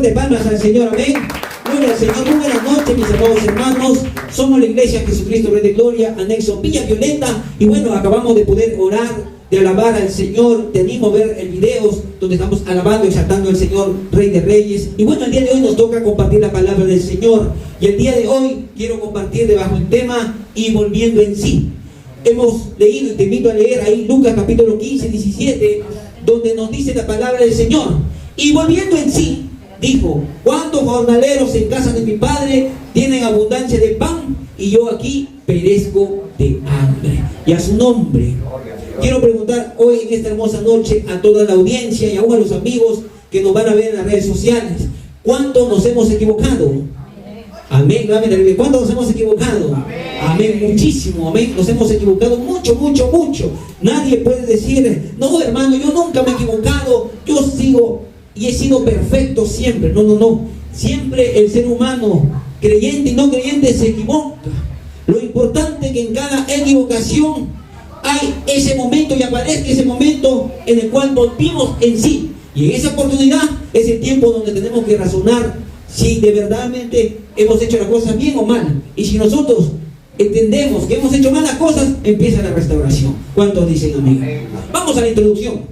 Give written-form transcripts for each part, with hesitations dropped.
fuerte palmas al Señor, amén. Gloria al Señor. Muy buenas noches, mis amados hermanos. Somos la Iglesia Jesucristo Rey de Gloria, anexo Villa Violeta. Y bueno, acabamos de poder orar, de alabar al Señor. Te animo a ver el video donde estamos alabando, exaltando al Señor, Rey de Reyes. Y bueno, el día de hoy nos toca compartir la palabra del Señor. Y el día de hoy quiero compartir debajo el tema y volviendo en sí. Hemos leído, y te invito a leer ahí Lucas capítulo 15, 17, donde nos dice la palabra del Señor. Y volviendo en sí, dijo: ¿cuántos jornaleros en casa de mi padre tienen abundancia de pan? Y yo aquí perezco de hambre. Y a su nombre quiero preguntar hoy en esta hermosa noche a toda la audiencia y aún a los amigos que nos van a ver en las redes sociales: ¿cuántos nos hemos equivocado? Amén. ¿Cuántos nos hemos equivocado? Amén. Muchísimo. Amén. Nos hemos equivocado mucho, mucho, mucho. Nadie puede decir: no, hermano, yo nunca me he equivocado, yo sigo y he sido perfecto siempre. No, no, no. Siempre el ser humano, creyente y no creyente, se equivoca. Lo importante es que en cada equivocación hay ese momento y aparezca ese momento en el cual volvimos en sí. Y en esa oportunidad es el tiempo donde tenemos que razonar si de verdaderamente hemos hecho las cosas bien o mal. Y si nosotros entendemos que hemos hecho malas cosas, empieza la restauración. ¿Cuántos dicen amén? Vamos a la introducción.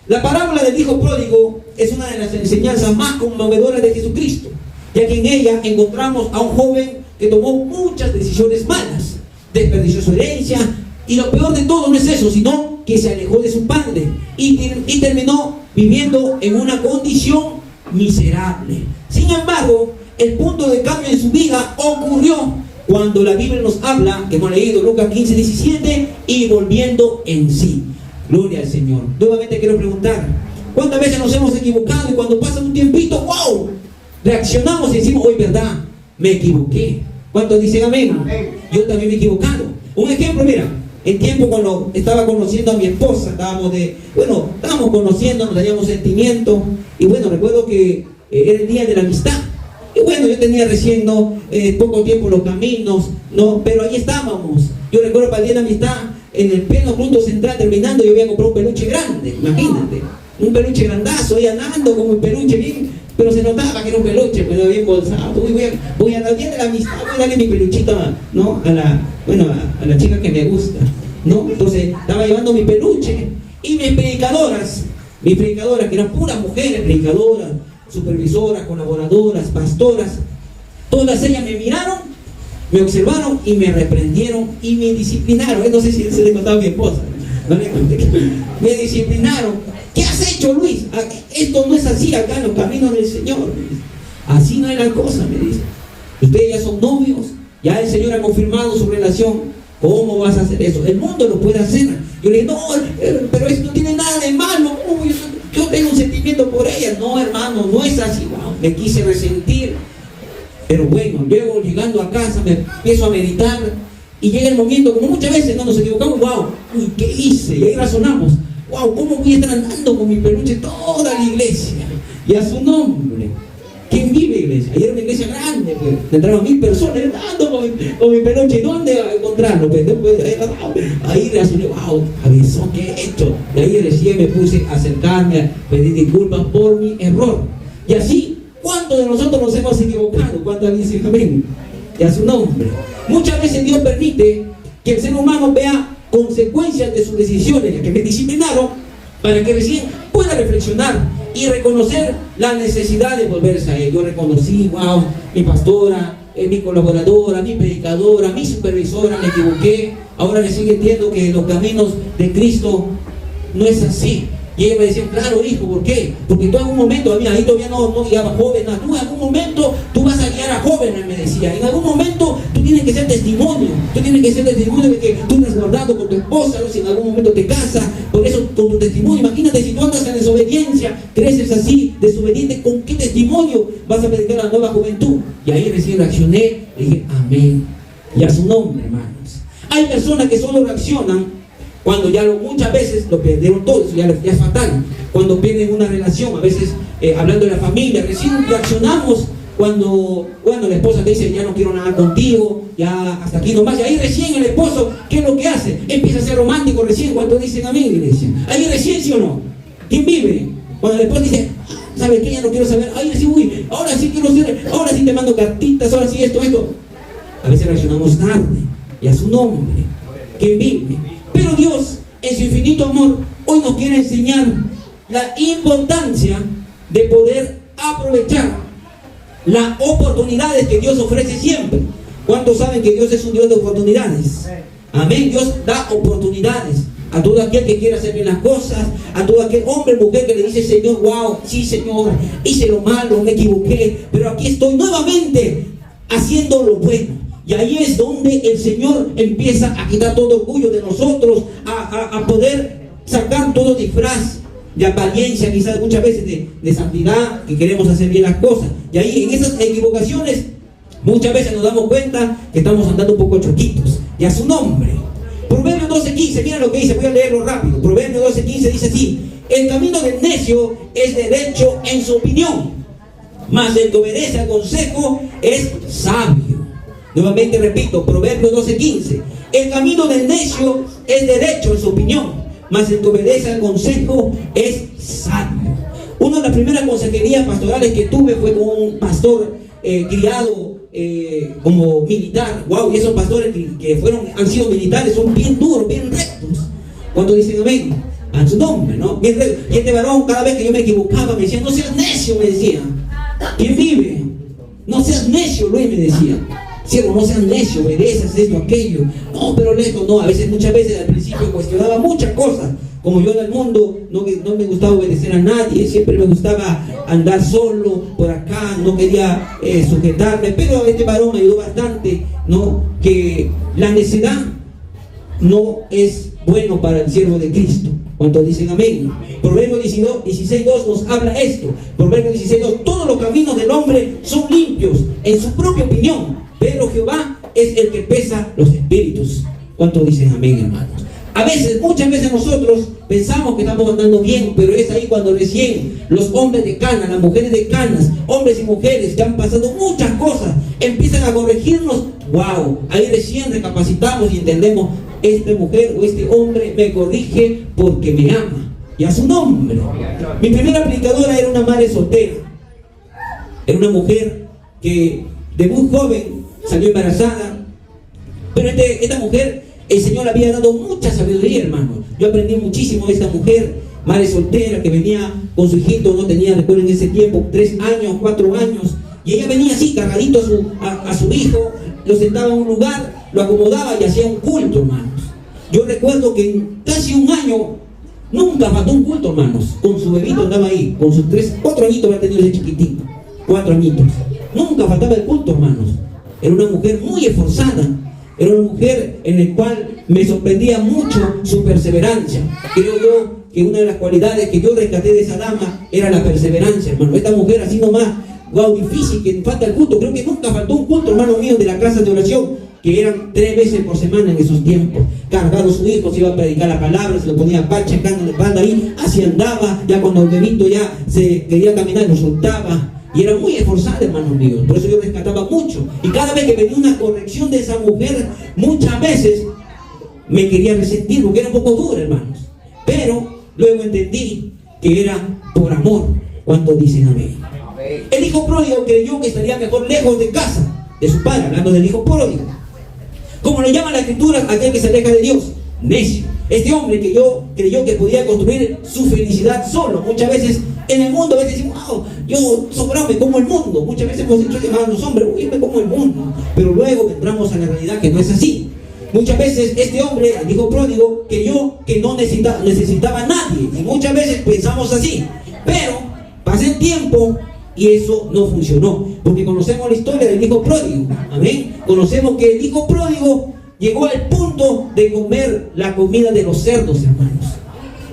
La parábola del hijo pródigo es una de las enseñanzas más conmovedoras de Jesucristo, ya que en ella encontramos a un joven que tomó muchas decisiones malas, desperdició su herencia, y lo peor de todo no es eso, sino que se alejó de su padre y terminó viviendo en una condición miserable. Sin embargo, el punto de cambio en su vida ocurrió cuando la Biblia nos habla, que hemos leído Lucas 15, 17, y volviendo en sí. Gloria al Señor. Nuevamente quiero preguntar: ¿cuántas veces nos hemos equivocado y cuando pasa un tiempito, wow, reaccionamos y decimos: hoy verdad, me equivoqué? ¿Cuántos dicen amén? Yo también me he equivocado. Un ejemplo, mira, en tiempo cuando estaba conociendo a mi esposa, estábamos conociendo, nos teníamos sentimientos, y bueno, recuerdo que era el día de la amistad. Y bueno, yo tenía recién poco tiempo los caminos, pero ahí estábamos. Yo recuerdo para el día de la amistad, en el pleno punto central terminando, yo había comprado un peluche grande, imagínate, un peluche grandazo, ahí andando como un peluche bien, pero se notaba que era un peluche, pero bien bolsado. Voy a la día de la amistad, voy a darle mi peluchito, ¿no? a la chica que me gusta, ¿no? Entonces estaba llevando mi peluche, y mis predicadoras, que eran puras mujeres, predicadoras, supervisoras, colaboradoras, pastoras, todas ellas me miraron, me observaron y me reprendieron y me disciplinaron. No sé si se le contaba a mi esposa, no le conté que me disciplinaron. ¿Qué has hecho, Luis? Esto no es así acá en los caminos del Señor. Así no es la cosa, me dice. Ustedes ya son novios, ya el Señor ha confirmado su relación. ¿Cómo vas a hacer eso? El mundo lo puede hacer. Yo le dije: no, pero eso no tiene nada de malo. Yo tengo un sentimiento por ella. No, hermano, no es así. Wow, me quise resentir. Pero bueno, luego llegando a casa me empiezo a meditar, y llega el momento, como muchas veces no nos equivocamos: wow, ¿qué hice? Y ahí razonamos: wow, ¿cómo voy a estar andando con mi peluche toda la iglesia? Y a su nombre. ¿Quién vive, iglesia? Ayer era una iglesia grande, pues, entraban 1000 personas andando con mi peluche. ¿Y dónde encontrarlo? Pues, ahí razoné: wow, avisó, ¿qué he hecho? Y ahí recién me puse a acercarme, a pedir disculpas por mi error. Y así, ¿cuántos de nosotros nos hemos equivocado? ¿Cuántos dicen amén? Y a su nombre. Muchas veces Dios permite que el ser humano vea consecuencias de sus decisiones, ya que me disciplinaron, para que recién pueda reflexionar y reconocer la necesidad de volverse a Él. Yo reconocí: wow, mi pastora, mi colaboradora, mi predicadora, mi supervisora, me equivoqué. Ahora recién entiendo que los caminos de Cristo no es así. Y ella me decía: claro, hijo, ¿por qué? Porque tú en algún momento, ahí todavía no guiaba jóvenes, tú en algún momento tú vas a guiar a jóvenes, me decía. En algún momento tú tienes que ser testimonio, de que tú te has guardado con tu esposa, ¿no? Si en algún momento te casas, por eso con tu testimonio. Imagínate si tú andas en desobediencia, creces así, desobediente, ¿con qué testimonio vas a predicar a la nueva juventud? Y ahí recién reaccioné, le dije: amén. Y a su nombre, hermanos. Hay personas que solo reaccionan cuando ya muchas veces lo perdieron todo, ya es fatal. Cuando pierden una relación, a veces hablando de la familia, recién reaccionamos cuando la esposa te dice: ya no quiero nada contigo, ya hasta aquí nomás. Y ahí recién el esposo, ¿qué es lo que hace? Empieza a ser romántico recién. ¿Cuántos dicen amén, iglesia? Ahí recién, ¿sí o no? ¿Quién vive? Cuando el esposo dice: ¿sabes qué? Ya no quiero saber. Ay, sí, uy, ahora sí quiero ser, ahora sí te mando cartitas, ahora sí esto. A veces reaccionamos tarde, y a su nombre, que vive. Pero Dios, en su infinito amor, hoy nos quiere enseñar la importancia de poder aprovechar las oportunidades que Dios ofrece siempre. ¿Cuántos saben que Dios es un Dios de oportunidades? Amén. Dios da oportunidades a todo aquel que quiera hacer bien las cosas, a todo aquel hombre o mujer que le dice: Señor, wow, sí Señor, hice lo malo, me equivoqué, pero aquí estoy nuevamente haciendo lo bueno. Y ahí es donde el Señor empieza a quitar todo orgullo de nosotros, a poder sacar todo disfraz de apariencia, quizás muchas veces de santidad, que queremos hacer bien las cosas. Y ahí en esas equivocaciones muchas veces nos damos cuenta que estamos andando un poco choquitos. Y a su nombre. Proverbios 12:15, mira lo que dice, voy a leerlo rápido. Proverbios 12:15 dice así: el camino del necio es derecho en su opinión, mas el que obedece al consejo es sabio. Nuevamente repito, Proverbios 12:15. El camino del necio es derecho en su opinión, mas el que obedece al consejo es sabio. Una de las primeras consejerías pastorales que tuve fue con un pastor criado como militar. Wow, y esos pastores que han sido militares son bien duros, bien rectos. ¿Cuántos dicen amén? A su nombre, ¿no? Bien rectos. Y este varón, cada vez que yo me equivocaba, me decía: no seas necio, me decía. ¿Quién vive? No seas necio, Luis, me decía. Siervo, no seas necio, obedeces esto, aquello. No, pero esto no. Muchas veces al principio cuestionaba muchas cosas. Como yo en el mundo no me gustaba obedecer a nadie, siempre me gustaba andar solo por acá, no quería sujetarme. Pero este varón me ayudó bastante, ¿no? Que la necedad no es bueno para el siervo de Cristo. ¿Cuántos dicen amén? Proverbios 16:2 nos habla esto. Proverbios 16:2: todos los caminos del hombre son limpios en su propia opinión, pero Jehová es el que pesa los espíritus. ¿Cuántos dicen amén, hermanos? Muchas veces nosotros pensamos que estamos andando bien, pero es ahí cuando recién los hombres de canas, las mujeres de canas, hombres y mujeres que han pasado muchas cosas, empiezan a corregirnos. Wow, ahí recién recapacitamos y entendemos: esta mujer o este hombre me corrige porque me ama. Y a su nombre. Mi primera predicadora era una madre soltera. Era una mujer que de muy joven salió embarazada. Pero esta mujer, el Señor le había dado mucha sabiduría, hermano. Yo aprendí muchísimo de esta mujer, madre soltera, que venía con su hijito, no tenía, recuerden, en ese tiempo, 3 años, 4 años. Y ella venía así, cargadito a su hijo, lo sentaba en un lugar, lo acomodaba y hacía un culto, hermanos. Yo recuerdo que en casi un año nunca faltó un culto, hermanos. Con su bebito andaba ahí, con sus 4 añitos había tenido ese chiquitito, 4 añitos. Nunca faltaba el culto, hermanos. Era una mujer muy esforzada. Era una mujer en la cual me sorprendía mucho su perseverancia. Creo yo que una de las cualidades que yo rescaté de esa dama era la perseverancia, hermano. Esta mujer así nomás, wow, difícil, que falta el culto. Creo que nunca faltó un culto, hermano mío, de la casa de oración, que eran 3 veces por semana en esos tiempos. Cargado su hijo, se iba a predicar la palabra, se lo ponía parche, checando la espalda ahí, así andaba. Ya cuando el bebito ya se quería caminar, lo soltaba. Y era muy esforzada, hermanos míos. Por eso yo rescataba mucho. Y cada vez que venía una corrección de esa mujer, muchas veces me quería resentir, porque era un poco dura, hermanos. Pero luego entendí que era por amor. ¿Cuántos dicen amén? El hijo pródigo creyó que estaría mejor lejos de casa, de su padre, hablando del hijo pródigo. Como le llama la escritura a aquel que se aleja de Dios: necio. Este hombre creyó que podía construir su felicidad solo. Muchas veces en el mundo, a veces decimos: wow, yo sobrado me como el mundo. Muchas veces hemos dicho a los hombres: uy, me como el mundo. Pero luego entramos a la realidad que no es así. Muchas veces este hombre, el hijo pródigo, creyó que no necesitaba a nadie. Y muchas veces pensamos así. Pero pasa el tiempo y eso no funcionó. Porque conocemos la historia del hijo pródigo. Amén. Conocemos que el hijo pródigo llegó al punto de comer la comida de los cerdos, hermanos.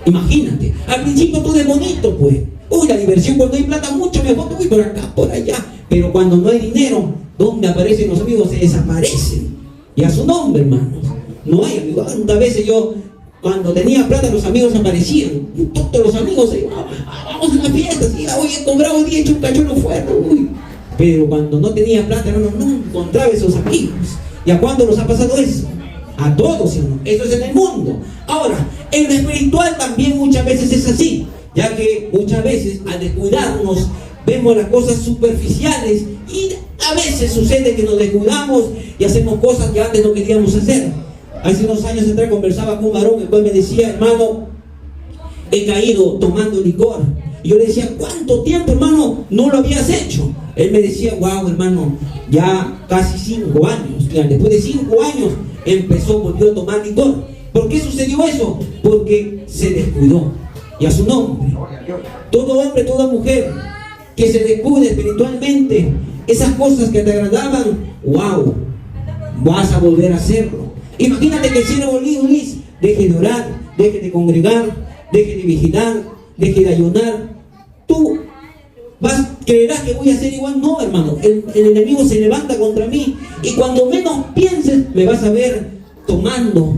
Imagínate, al principio todo es bonito, pues. Uy, la diversión, cuando hay plata, mucho mejor. Uy, por acá, por allá. Pero cuando no hay dinero, ¿dónde aparecen los amigos? Se desaparecen. Y a su nombre, hermanos. No hay amigos. ¿Cuántas veces yo, cuando tenía plata, los amigos aparecían? Todos los amigos se iban: vamos a la fiesta. Sí, hoy he cobrado hoy día, hecho un cachuelo fuerte. Uy. Pero cuando no tenía plata, no encontraba esos amigos. ¿Y a cuándo nos ha pasado eso? A todos, ¿sí? Eso es en el mundo. Ahora, en lo espiritual también muchas veces es así. ya que muchas veces al descuidarnos vemos las cosas superficiales y a veces sucede que nos descuidamos y hacemos cosas que antes no queríamos hacer. Hace unos años atrás conversaba con un varón el cual me decía: hermano, he caído tomando licor. Y yo le decía: ¿cuánto tiempo, hermano, no lo habías hecho? Él me decía: wow, hermano, ya casi 5 años. Mira, después de 5 años volvió a tomar licor. ¿Por qué sucedió eso? Porque se descuidó. Y a su nombre, todo hombre, toda mujer que se descuide espiritualmente, esas cosas que te agradaban, wow, vas a volver a hacerlo. Imagínate que el siervo Luis deje de orar, deje de congregar, deje de vigilar, deje de ayunar. Tú creerás que voy a hacer igual. No, hermano, el enemigo se levanta contra mí y cuando menos pienses me vas a ver tomando,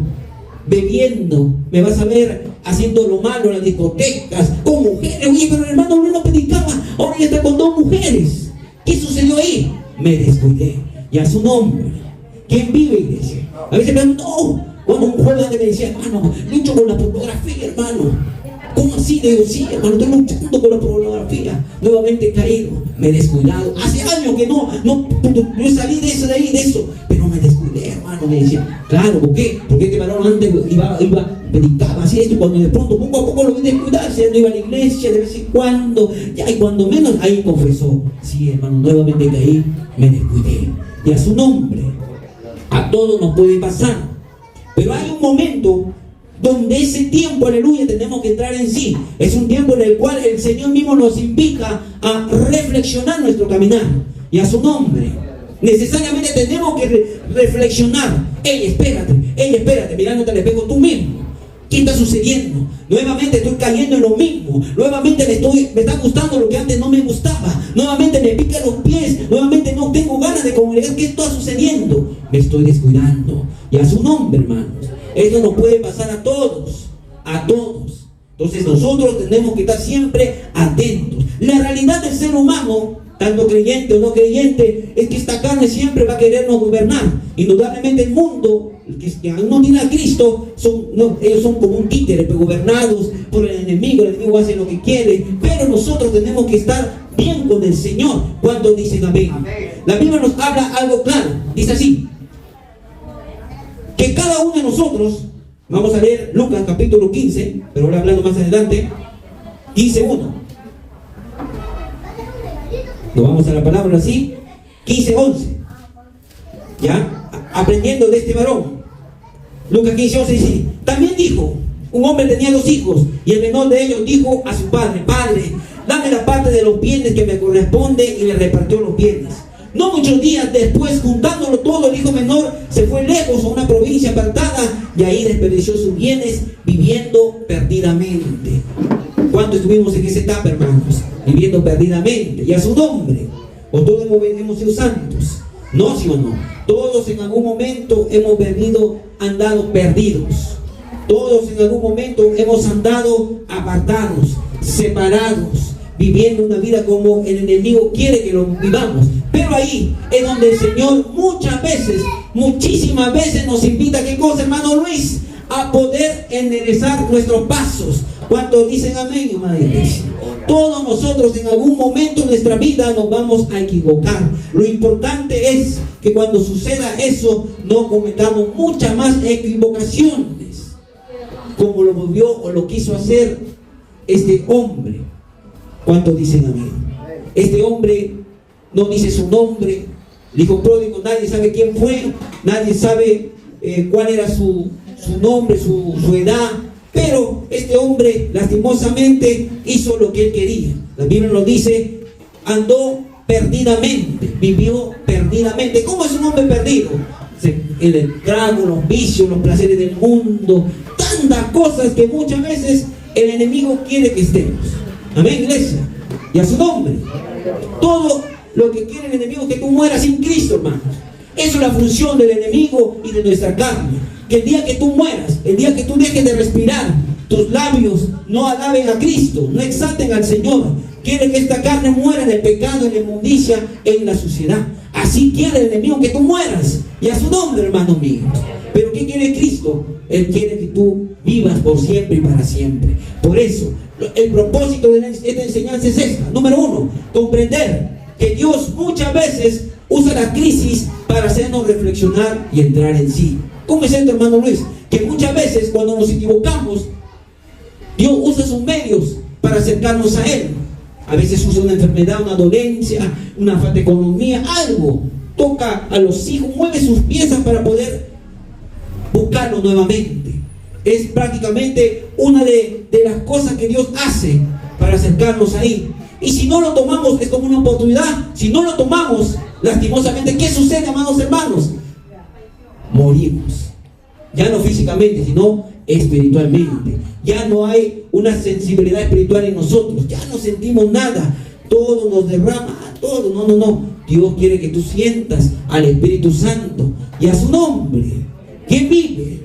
bebiendo, me vas a ver haciendo lo malo en las discotecas, con mujeres. Oye, pero el hermano no predicaba, ahora ya está con 2 mujeres. ¿Qué sucedió ahí? Me descuidé. Y a su nombre. ¿Quién vive, iglesia? A veces me preguntan: no, cuando un joven me decía: hermano, lucho con la pornografía, hermano. ¿Cómo así? Le digo: sí, hermano, estoy luchando con la pornografía. Nuevamente he caído, me he descuidado. Hace años que no yo salí de eso, pero me descuidé, hermano. Me decía: claro, ¿por qué? Porque este varón antes predicaba así esto, cuando de pronto poco a poco lo vi descuidarse, no iba a la iglesia de vez en cuando, ya, y cuando menos ahí confesó: sí, hermano, nuevamente caí, me descuidé. Y a su nombre, a todos nos puede pasar, pero hay un momento donde ese tiempo, aleluya, tenemos que entrar en sí. Es un tiempo en el cual el Señor mismo nos invita a reflexionar nuestro caminar. Y a su nombre, necesariamente tenemos que reflexionar. Espérate, mirándote al espejo tú mismo. ¿Qué está sucediendo? Nuevamente estoy cayendo en lo mismo. Nuevamente me está gustando lo que antes no me gustaba. Nuevamente me pica los pies. Nuevamente no tengo ganas de congregar. ¿Qué está sucediendo? Me estoy descuidando. Y a su nombre, hermanos, esto nos puede pasar a todos. A todos. Entonces nosotros tenemos que estar siempre atentos. La realidad del ser humano, tanto creyente o no creyente, es que esta carne siempre va a querernos gobernar. Indudablemente el mundo, que aún no tiene a Cristo, ellos son como un títere, gobernados por el enemigo hace lo que quiere. Pero nosotros tenemos que estar bien con el Señor. ¿Cuántos dicen amén? La Biblia nos habla algo claro. Dice así: que cada uno de nosotros, vamos a leer Lucas capítulo 15, pero ahora hablando más adelante, 15:1. Nos vamos a la palabra así, 15:11. ¿Ya? Aprendiendo de este varón. Lucas 15:11 dice: también dijo, un hombre tenía 2 hijos, y el menor de ellos dijo a su padre: Padre, dame la parte de los bienes que me corresponde, y le repartió los bienes. No muchos días después, juntándolo todo, el hijo menor se fue lejos a una provincia apartada y ahí desperdició sus bienes viviendo perdidamente. ¿Cuánto estuvimos en esa etapa, hermanos? Viviendo perdidamente. Y a su nombre. ¿O todos hemos sido santos? No, sí o no. Todos en algún momento hemos andado perdidos. Todos en algún momento hemos andado apartados, separados, viviendo una vida como el enemigo quiere que lo vivamos. Pero ahí es donde el Señor muchísimas veces nos invita, ¿qué cosa, hermano Luis? A poder enderezar nuestros pasos. ¿Cuántos dicen amén, hermana iglesia? Todos nosotros en algún momento de nuestra vida nos vamos a equivocar. Lo importante es que cuando suceda eso no cometamos muchas más equivocaciones como lo volvió o lo quiso hacer este hombre. ¿Cuántos dicen amén? Este hombre no dice su nombre. El hijo pródigo, nadie sabe quién fue, nadie sabe cuál era su nombre, su edad. Pero este hombre lastimosamente hizo lo que él quería. La Biblia nos dice: andó perdidamente, vivió perdidamente. ¿Cómo es un hombre perdido? El trago, los vicios, los placeres del mundo, tantas cosas que muchas veces el enemigo quiere que estemos. Amén, iglesia. Y a su nombre. Todo lo que quiere el enemigo es que tú mueras sin Cristo, hermanos. Eso es la función del enemigo y de nuestra carne. Que el día que tú mueras, el día que tú dejes de respirar, tus labios no alaben a Cristo, no exalten al Señor. quiere que esta carne muera en el pecado, en la inmundicia, en la suciedad. Así quiere el enemigo que tú mueras, y a su nombre, hermano mío. Pero ¿qué quiere Cristo? Él quiere que tú vivas por siempre y para siempre. Por eso, el propósito de esta enseñanza es esta. Número 1, comprender que Dios muchas veces usa la crisis para hacernos reflexionar y entrar en sí. ¿Cómo es esto, hermano Luis? Que muchas veces cuando nos equivocamos, Dios usa sus medios para acercarnos a Él. A veces usa una enfermedad, una dolencia, una falta de economía, algo. Toca a los hijos, mueve sus piezas para poder buscarlo nuevamente. Es prácticamente una de las cosas que Dios hace para acercarnos ahí. Y si no lo tomamos, es como una oportunidad. Si no lo tomamos, lastimosamente, ¿qué sucede, amados hermanos? Morimos. Ya no físicamente, sino espiritualmente. Ya no hay una sensibilidad espiritual en nosotros. Ya no sentimos nada. Todo nos derrama, todo. No. Dios quiere que tú sientas al Espíritu Santo y a su nombre, que vive.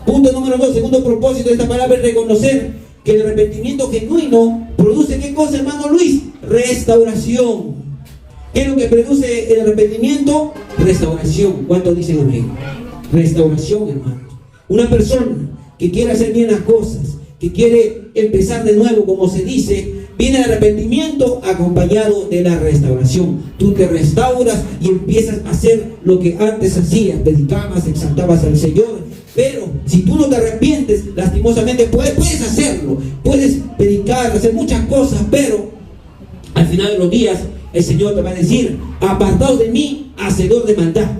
Punto número 2, segundo propósito de esta palabra es reconocer que el arrepentimiento genuino produce, ¿qué cosa, hermano Luis? Restauración. ¿Qué es lo que produce el arrepentimiento? Restauración. ¿Cuántos dicen amén? Restauración, hermano. Una persona que quiere hacer bien las cosas, que quiere empezar de nuevo, como se dice, viene el arrepentimiento acompañado de la restauración. Tú te restauras y empiezas a hacer lo que antes hacías, predicabas, exaltabas al Señor. Pero si tú no te arrepientes, lastimosamente puedes hacerlo, puedes predicar, hacer muchas cosas, pero al final de los días el Señor te va a decir: apartaos de mí, hacedor de maldad.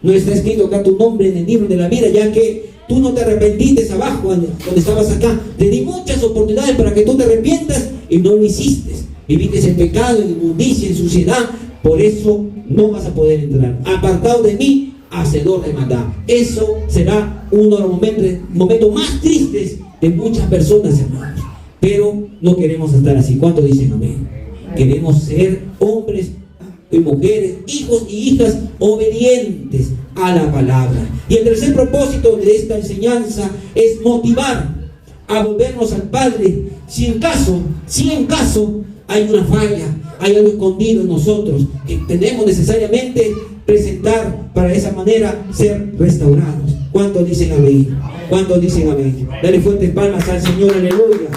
No está escrito acá tu nombre en el libro de la vida, ya que tú no te arrepentiste abajo, donde estabas acá. Te di muchas oportunidades para que tú te arrepientas y no lo hiciste. Viviste en pecado, en inmundicia, en suciedad. Por eso no vas a poder entrar. Apartado de mí, hacedor de maldad. Eso será uno de los momentos más tristes de muchas personas, hermanos. Pero no queremos estar así. ¿Cuántos dicen amén? Queremos ser hombres y mujeres, hijos y hijas obedientes a la palabra. Y el tercer propósito de esta enseñanza es motivar a volvernos al Padre si en caso hay una falla, hay algo escondido en nosotros que tenemos necesariamente presentar para de esa manera ser restaurados. ¿Cuántos dicen amén? ¿Cuántos dicen amén? Dale fuertes palmas al Señor, aleluya.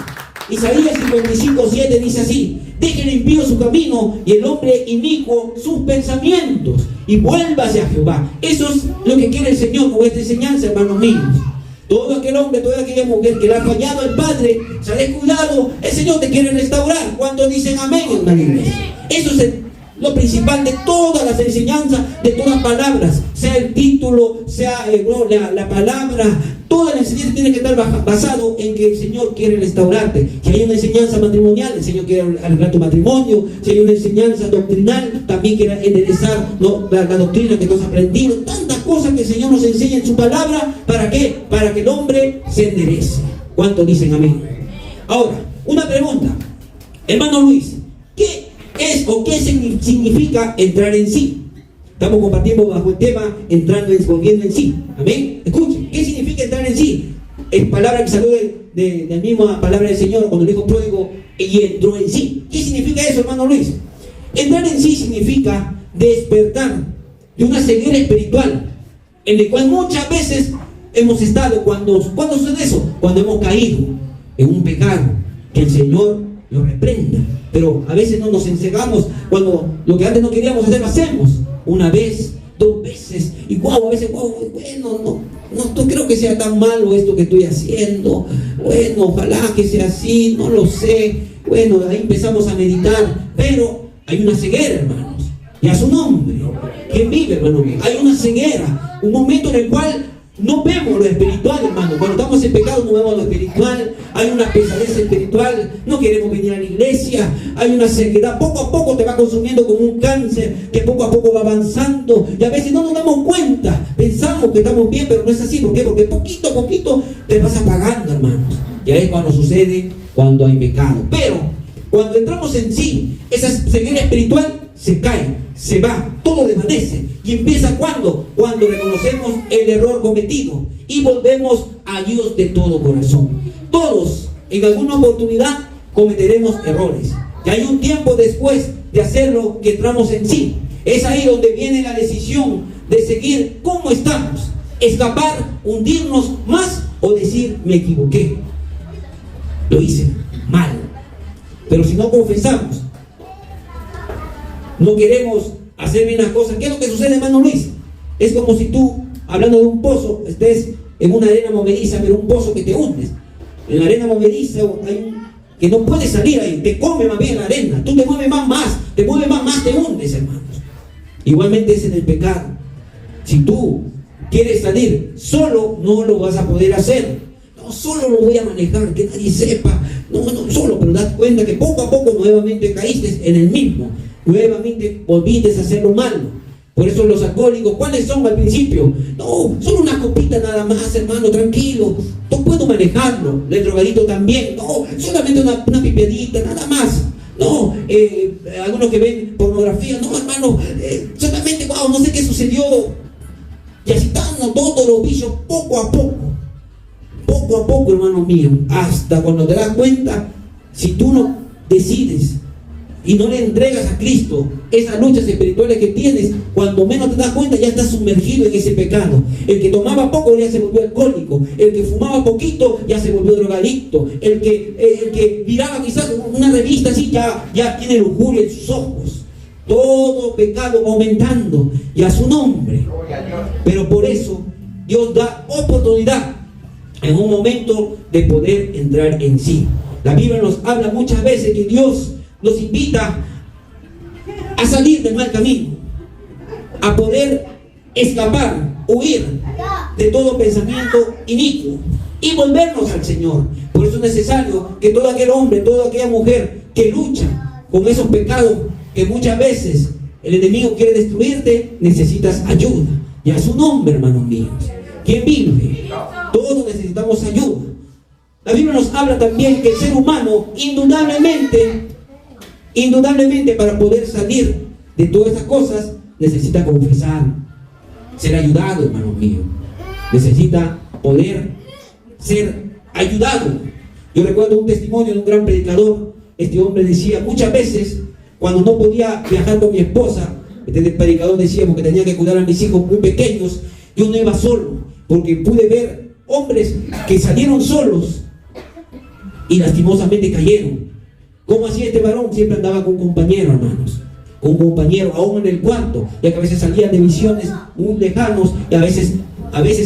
Isaías 55:7 dice así: deje el impío su camino y el hombre inicuo sus pensamientos, y vuélvase a Jehová. Eso es lo que quiere el Señor con esta enseñanza, hermanos míos. Todo aquel hombre, toda aquella mujer que le ha fallado al Padre, se ha descuidado, el Señor te quiere restaurar. ¿Cuántos dicen amén, hermana iglesia? Eso es lo principal de todas las enseñanzas, de todas las palabras, sea el título, sea la palabra. Toda la enseñanza tiene que estar basado en que el Señor quiere restaurarte. Si hay una enseñanza matrimonial, el Señor quiere arreglar tu matrimonio. Si hay una enseñanza doctrinal, también quiere enderezar la doctrina que tú has aprendido. Tantas cosas que el Señor nos enseña en su palabra. ¿Para qué? Para que el hombre se enderece. ¿Cuántos dicen amén? Ahora, una pregunta. Hermano Luis, ¿qué es o qué significa entrar en sí? Estamos compartiendo bajo el tema volviendo en sí. Amén. Escuchen, ¿qué significa entrar en sí? Es palabra que salió de la misma palabra del Señor cuando el hijo pródigo y entró en sí. ¿Qué significa eso, hermano Luis? Entrar en sí significa despertar de una ceguera espiritual en la cual muchas veces hemos estado. ¿Cuándo sucede eso? Cuando hemos caído en un pecado, que el Señor lo reprenda. Pero a veces no nos encegamos cuando lo que antes no queríamos hacer lo hacemos. Una vez, 2 veces, y a veces, bueno, no creo que sea tan malo esto que estoy haciendo. Bueno, ojalá que sea así, no lo sé. Bueno, ahí empezamos a meditar, pero hay una ceguera, hermanos, y a su nombre. ¿Quién vive, hermano? Hay una ceguera, un momento en el cual no vemos lo espiritual, hermano. Cuando estamos en pecado no vemos lo espiritual. Hay una pesadez espiritual. No queremos venir a la iglesia. Hay una sequedad. Poco a poco te va consumiendo como un cáncer que poco a poco va avanzando. Y a veces no nos damos cuenta. Pensamos que estamos bien, pero no es así. ¿Por qué? Porque poquito a poquito te vas apagando, hermanos. Y ahí es cuando sucede, cuando hay pecado. Pero cuando entramos en sí, esa ceguera espiritual se cae, se va, todo desvanece. Y empieza cuando reconocemos el error cometido y volvemos a Dios de todo corazón. Todos en alguna oportunidad cometeremos errores, Y hay un tiempo después de hacerlo que entramos en sí. Es ahí donde viene la decisión de seguir como estamos. Escapar, hundirnos más o decir, me equivoqué. Lo hice mal. Pero si no confesamos, no queremos hacer bien las cosas, ¿qué es lo que sucede, hermano Luis? Es como si tú, hablando de un pozo, estés en una arena movediza, pero un pozo que te hundes. En la arena movediza hay que no puedes salir ahí, te come más bien la arena, tú te mueves más, te hundes, hermanos. Igualmente es en el pecado. Si tú quieres salir solo, no lo vas a poder hacer. No, solo lo voy a manejar, que nadie sepa. No, solo, pero das cuenta que poco a poco nuevamente caíste en el mismo. Nuevamente volviste a hacer lo malo. Por eso los alcohólicos, ¿cuáles son al principio? No, solo una copita nada más, hermano, tranquilo. No puedo manejarlo. El drogadito también. No, solamente una pipiadita, nada más. No, algunos que ven pornografía, no, hermano, solamente, wow, no sé qué sucedió. Y así están todos los vicios, poco a poco, hermano mío, hasta cuando te das cuenta, si tú no decides y no le entregas a Cristo esas luchas espirituales que tienes, cuando menos te das cuenta ya estás sumergido en ese pecado. El que tomaba poco ya se volvió alcohólico, el que fumaba poquito ya se volvió drogadicto, el que miraba quizás una revista así ya tiene lujuria en sus ojos. Todo pecado va aumentando y a su nombre. Pero por eso Dios da oportunidad en un momento de poder entrar en sí. La Biblia nos habla muchas veces que Dios nos invita a salir del mal camino, a poder escapar, huir de todo pensamiento inicuo y volvernos al Señor. Por eso es necesario que todo aquel hombre, toda aquella mujer que lucha con esos pecados que muchas veces el enemigo quiere destruirte, necesitas ayuda. Y a su nombre, hermanos míos. ¿Quién vive? Todos necesitamos ayuda. La Biblia nos habla también que el ser humano, indudablemente para poder salir de todas estas cosas, necesita confesar, ser ayudado, hermanos míos. Necesita poder ser ayudado. Yo recuerdo un testimonio de un gran predicador. Este hombre decía, muchas veces, cuando no podía viajar con mi esposa, este predicador decía, porque tenía que cuidar a mis hijos muy pequeños, yo no iba solo, porque pude ver hombres que salieron solos y lastimosamente cayeron. ¿Cómo hacía este varón? Siempre andaba con un compañero, hermanos, con un compañero, aún en el cuarto, ya que a veces salían de visiones muy lejanos, y a veces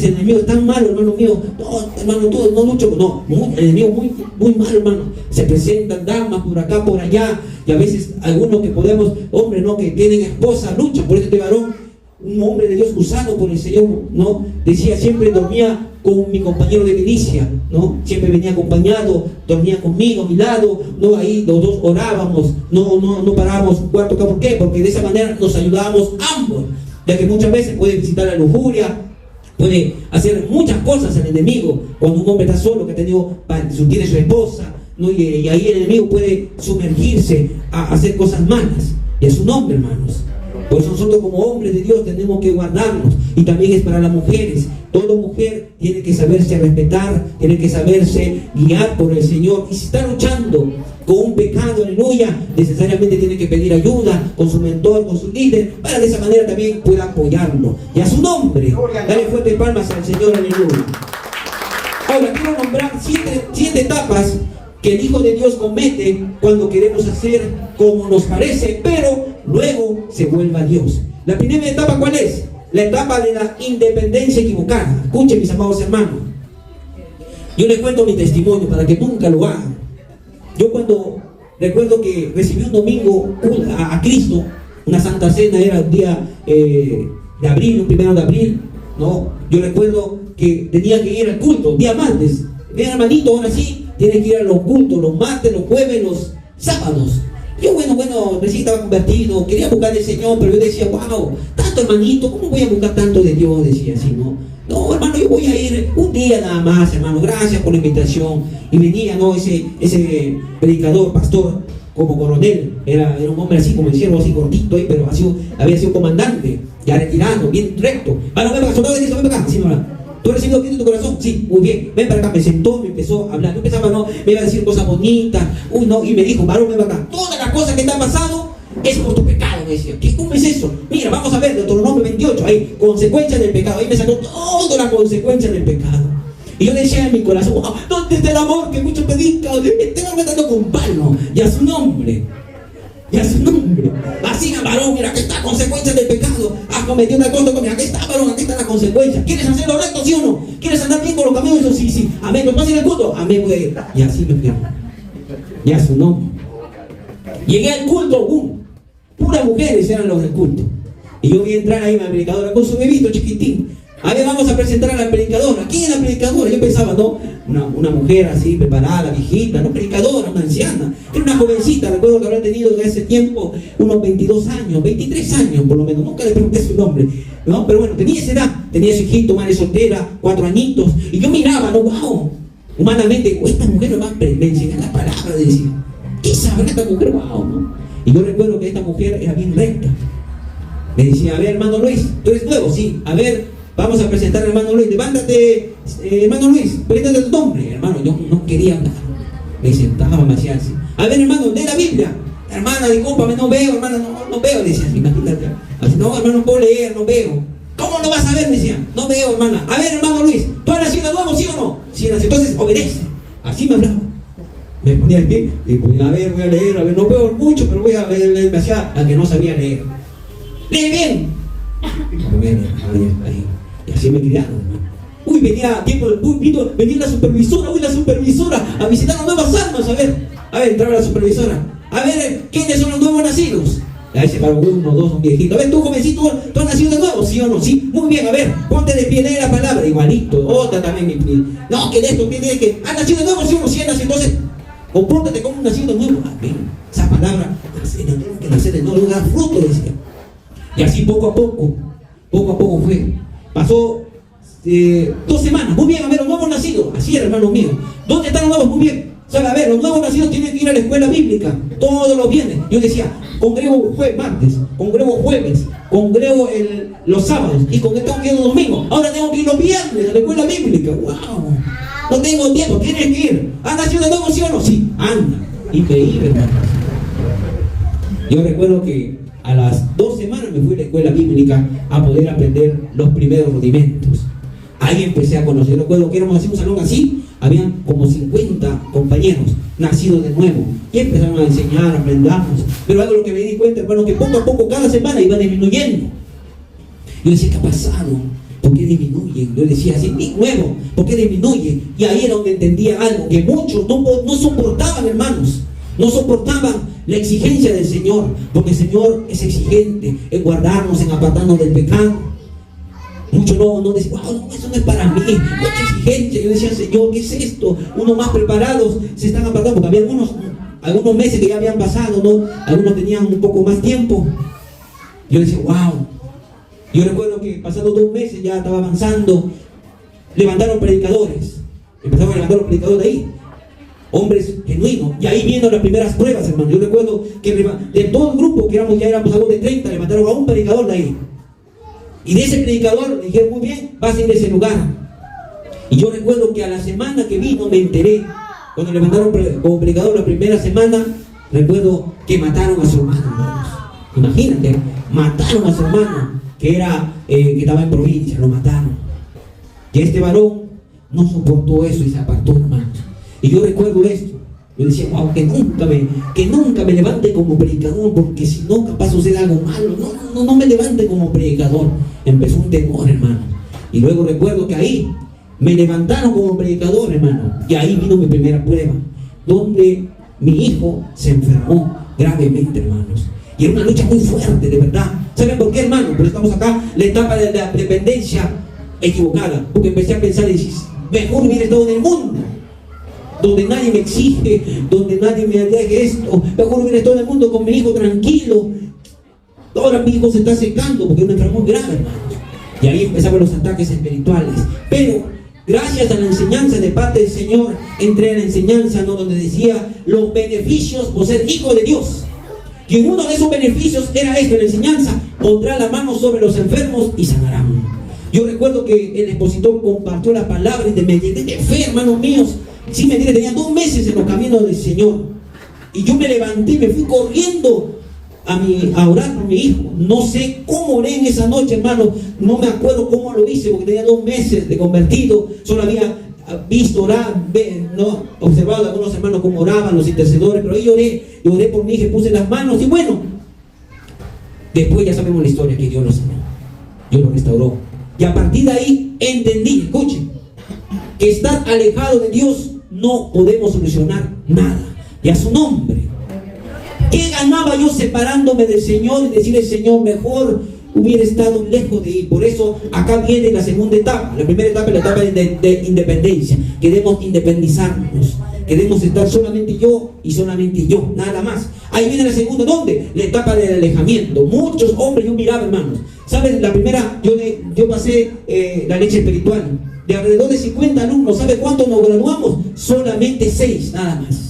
el enemigo es tan malo, hermano mío. No, hermano, tú no lucho, no, el enemigo muy malo, hermano. Se presentan damas por acá, por allá, y a veces algunos que podemos, hombres, no, que tienen esposa, luchan. Por eso este varón, un hombre de Dios usado por el Señor, no, decía, siempre dormía con mi compañero de milicia, no, siempre venía acompañado, dormía conmigo a mi lado, no, ahí los dos orábamos, no parábamos un cuarto acá. ¿Por qué? Porque de esa manera nos ayudábamos ambos, ya que muchas veces puede visitar la lujuria, puede hacer muchas cosas el enemigo cuando un hombre está solo, que tiene su esposa, ¿no? Y ahí el enemigo puede sumergirse a hacer cosas malas. Y es su nombre, hermanos. Por eso nosotros como hombres de Dios tenemos que guardarnos. Y también es para las mujeres. Toda mujer tiene que saberse respetar, tiene que saberse guiar por el Señor. Y si está luchando con un pecado, aleluya, necesariamente tiene que pedir ayuda con su mentor, con su líder, para de esa manera también pueda apoyarlo. Y a su nombre, dale fuertes palmas al Señor, aleluya. Ahora quiero nombrar siete etapas que el Hijo de Dios comete cuando queremos hacer como nos parece, pero luego se vuelve a Dios. La primera etapa, ¿cuál es? La etapa de la independencia equivocada. Escuchen, mis amados hermanos. Yo les cuento mi testimonio para que nunca lo hagan. Yo recuerdo que recibí un domingo a Cristo, una santa cena, era el día de abril, un 1 de abril, ¿no? Yo recuerdo que tenía que ir al culto, un día martes. Mira, hermanito, ahora sí, tienes que ir a los cultos, los martes, los jueves, los sábados. Yo, bueno, recién estaba convertido, quería buscar al Señor, pero yo decía, wow, tanto hermanito, ¿cómo voy a buscar tanto de Dios? Decía así, ¿no? No, hermano, yo voy a ir un día nada más, hermano, gracias por la invitación. Y venía, ¿no? Ese predicador, pastor, como coronel, era un hombre así, como el siervo, así cortito, pero había sido comandante, ya retirado, bien recto. Ven para acá, soldado de Cristo, ven para acá, así, ¿no? ¿Tú has recibido Cristo en tu corazón? Sí, muy bien, ven para acá. Me sentó, me empezó a hablar. Yo empezaba, no, me iba a decir cosas bonitas, no, y me dijo, varón, ven para acá. Toda la esta cosa que te ha pasado es por tu pecado, me decía. ¿Qué? ¿Cómo es eso? Mira, vamos a ver, Deuteronomio 28, ahí, consecuencias del pecado. Ahí me sacó toda la consecuencia del pecado. Y yo decía en mi corazón, wow, ¿dónde está el amor que muchos predican? Están aumentando con palo, y a su nombre. Y a su nombre. Así, varón, mira, aquí está consecuencia del pecado. Has cometido una cosa, mira, aquí está, varón, aquí está la consecuencia. ¿Quieres hacer lo recto, sí o no? ¿Quieres andar bien con los caminos? Sí, sí. Amén. ¿Me pasa en el culto? Amén, güey. Y así me fui. Y a su nombre. Llegué al culto, puras mujeres eran los del culto. Y yo vi entrar ahí a la predicadora con su bebito chiquitín. A ver, vamos a presentar a la predicadora. ¿Quién es la predicadora? Yo pensaba, no, una mujer así preparada, viejita, no predicadora, una anciana. Era una jovencita, recuerdo que habrá tenido de ese tiempo unos 22 años, 23 años por lo menos. Nunca le pregunté su nombre, ¿no? Pero bueno, tenía esa edad, tenía su hijito, madre soltera, 4 añitos. Y yo miraba, no, wow, humanamente, esta mujer me va a enseñar la palabra, de decir, ¿qué sabrá esta mujer? Wow, ¿no? Y yo recuerdo que esta mujer era bien recta. Me decía, a ver, hermano Luis, ¿tú eres nuevo? Sí, a ver, vamos a presentar al hermano Luis. Levántate, hermano Luis, preséntate tu nombre. Hermano, yo no quería hablar. Me sentaba, me hacía así. A ver, hermano, lee la Biblia. Hermana, discúlpame, no veo, hermano, no veo. Le decía, imagínate. Así, no, hermano, no puedo leer, no veo. ¿Cómo no vas a ver? Me decía, no veo, hermana. A ver, hermano Luis, ¿tú has nacido de nuevo, sí o no? Sí, entonces obedece. Así me hablaba. Me ponía aquí y ponía, a ver, voy a leer, a ver, no veo mucho, pero voy a leer. Me hacía a que no sabía leer. ¡Lee bien! Ahí. Y así me criaron, hermano. Uy, venía tiempo del púlpito, venía la supervisora a visitar a nuevas almas. A ver, entraba la supervisora. A ver, ¿quiénes son los nuevos nacidos? Ahí se paró 1, 2, un viejito. A ver, tú, jovencito, ¿tú has nacido de nuevo? ¿Sí o no? Sí, muy bien, a ver, ponte de pie, lee la palabra. Igualito, otra también. No, que de esto tiene que. ¿Has nacido de nuevo? ¿Sí o no? Sí, has nacido. Entonces, compórtate como un nacido de nuevo. Amén. Esa palabra, tenemos que nacer de nuevo, dar fruto, decía. Y así poco a poco fue. Pasó 2 semanas. Muy bien, a ver, los nuevos nacidos. Así era, hermano mío. ¿Dónde están los nuevos? Muy bien. ¿Sabe? A ver, los nuevos nacidos tienen que ir a la escuela bíblica todos los viernes. Yo decía, congrego martes, congrego jueves, congrego los sábados y tengo que ir los domingos. Ahora tengo que ir los viernes a la escuela bíblica. ¡Wow! No tengo tiempo, tienes que ir. ¿Han nacido de nuevo, sí o no? Sí, anda. Increíble, hermano. Yo recuerdo que a las 2 semanas me fui a la escuela bíblica a poder aprender los primeros rudimentos. Ahí empecé a conocer. Recuerdo que éramos así, un salón así, habían como 50 compañeros nacidos de nuevo y empezaron a enseñar, a aprendernos. Pero algo lo que me di cuenta, hermano, que poco a poco cada semana iba disminuyendo. Yo decía, ¿qué ha pasado? ¿Por qué disminuyen? Yo decía así, nuevo, ¿por qué disminuye? Y ahí era donde entendía algo, que muchos no soportaban, hermanos, no soportaban la exigencia del Señor, porque el Señor es exigente en guardarnos, en apartarnos del pecado. Muchos no decían, wow, no, eso no es para mí, mucha exigencia. Yo decía, Señor, ¿qué es esto? Unos más preparados se están apartando, porque había algunos meses que ya habían pasado, ¿no? Algunos tenían un poco más tiempo. Yo decía, wow. Yo recuerdo que pasando 2 meses ya estaba avanzando, levantaron predicadores, empezaron a levantar los predicadores de ahí, hombres genuinos, y ahí viendo las primeras pruebas, hermano. Yo recuerdo que de todo el grupo, que ya éramos algo de 30, levantaron a un predicador de ahí. Y de ese predicador le dijeron, muy bien, vas a ir a ese lugar. Y yo recuerdo que a la semana que vino me enteré, cuando levantaron como predicador la primera semana, recuerdo que mataron a su hermano, hermanos. Imagínate, mataron a su hermano, que estaba en provincia, lo mataron. Y este varón no soportó eso y se apartó, hermanos. Y yo recuerdo esto. Yo decía, wow, que nunca me levante como predicador, porque si no, capaz sucede algo malo. No me levante como predicador. Empezó un temor, hermano. Y luego recuerdo que ahí me levantaron como predicador, hermano. Y ahí vino mi primera prueba, donde mi hijo se enfermó gravemente, hermanos. Y era una lucha muy fuerte, de verdad. ¿Saben por qué, hermano? Pero estamos acá, la etapa de la dependencia equivocada. Porque empecé a pensar y decir, mejor hubiera estado en el mundo, donde nadie me exige, donde nadie me deje esto. Mejor hubiera estado en el mundo con mi hijo tranquilo. Ahora mi hijo se está secando porque es una enfermedad muy grave, hermano. Y ahí empezaban los ataques espirituales. Pero gracias a la enseñanza de parte del Señor, entré a la enseñanza, ¿no?, donde decía los beneficios por ser hijo de Dios. Y uno de esos beneficios era esto, en la enseñanza: pondrá la mano sobre los enfermos y sanarán. Yo recuerdo que el expositor compartió la palabra y me llené de fe, hermanos míos. Sí, me tenía 2 meses en los caminos del Señor. Y yo me levanté y me fui corriendo a orar por mi hijo. No sé cómo oré en esa noche, hermano. No me acuerdo cómo lo hice, porque tenía 2 meses de convertido. Solo había visto orar, no, observado a algunos hermanos cómo oraban los intercedores, pero ahí lloré por mi hija, puse las manos y bueno, después ya sabemos la historia, que Dios lo sanó, Dios lo restauró. Y a partir de ahí entendí, escuchen, que estar alejado de Dios no podemos solucionar nada. Y a su nombre, ¿qué ganaba yo separándome del Señor y decirle, Señor, mejor hubiera estado lejos de ir? Por eso acá viene la segunda etapa. La primera etapa es la etapa de independencia. Queremos independizarnos, queremos estar solamente yo y solamente yo, nada más. Ahí viene la segunda, ¿dónde? La etapa del alejamiento. Muchos hombres, yo miraba, hermanos, ¿sabes? La primera, yo pasé la leche espiritual de alrededor de 50 alumnos. ¿Sabe cuántos nos graduamos? Solamente 6, nada más.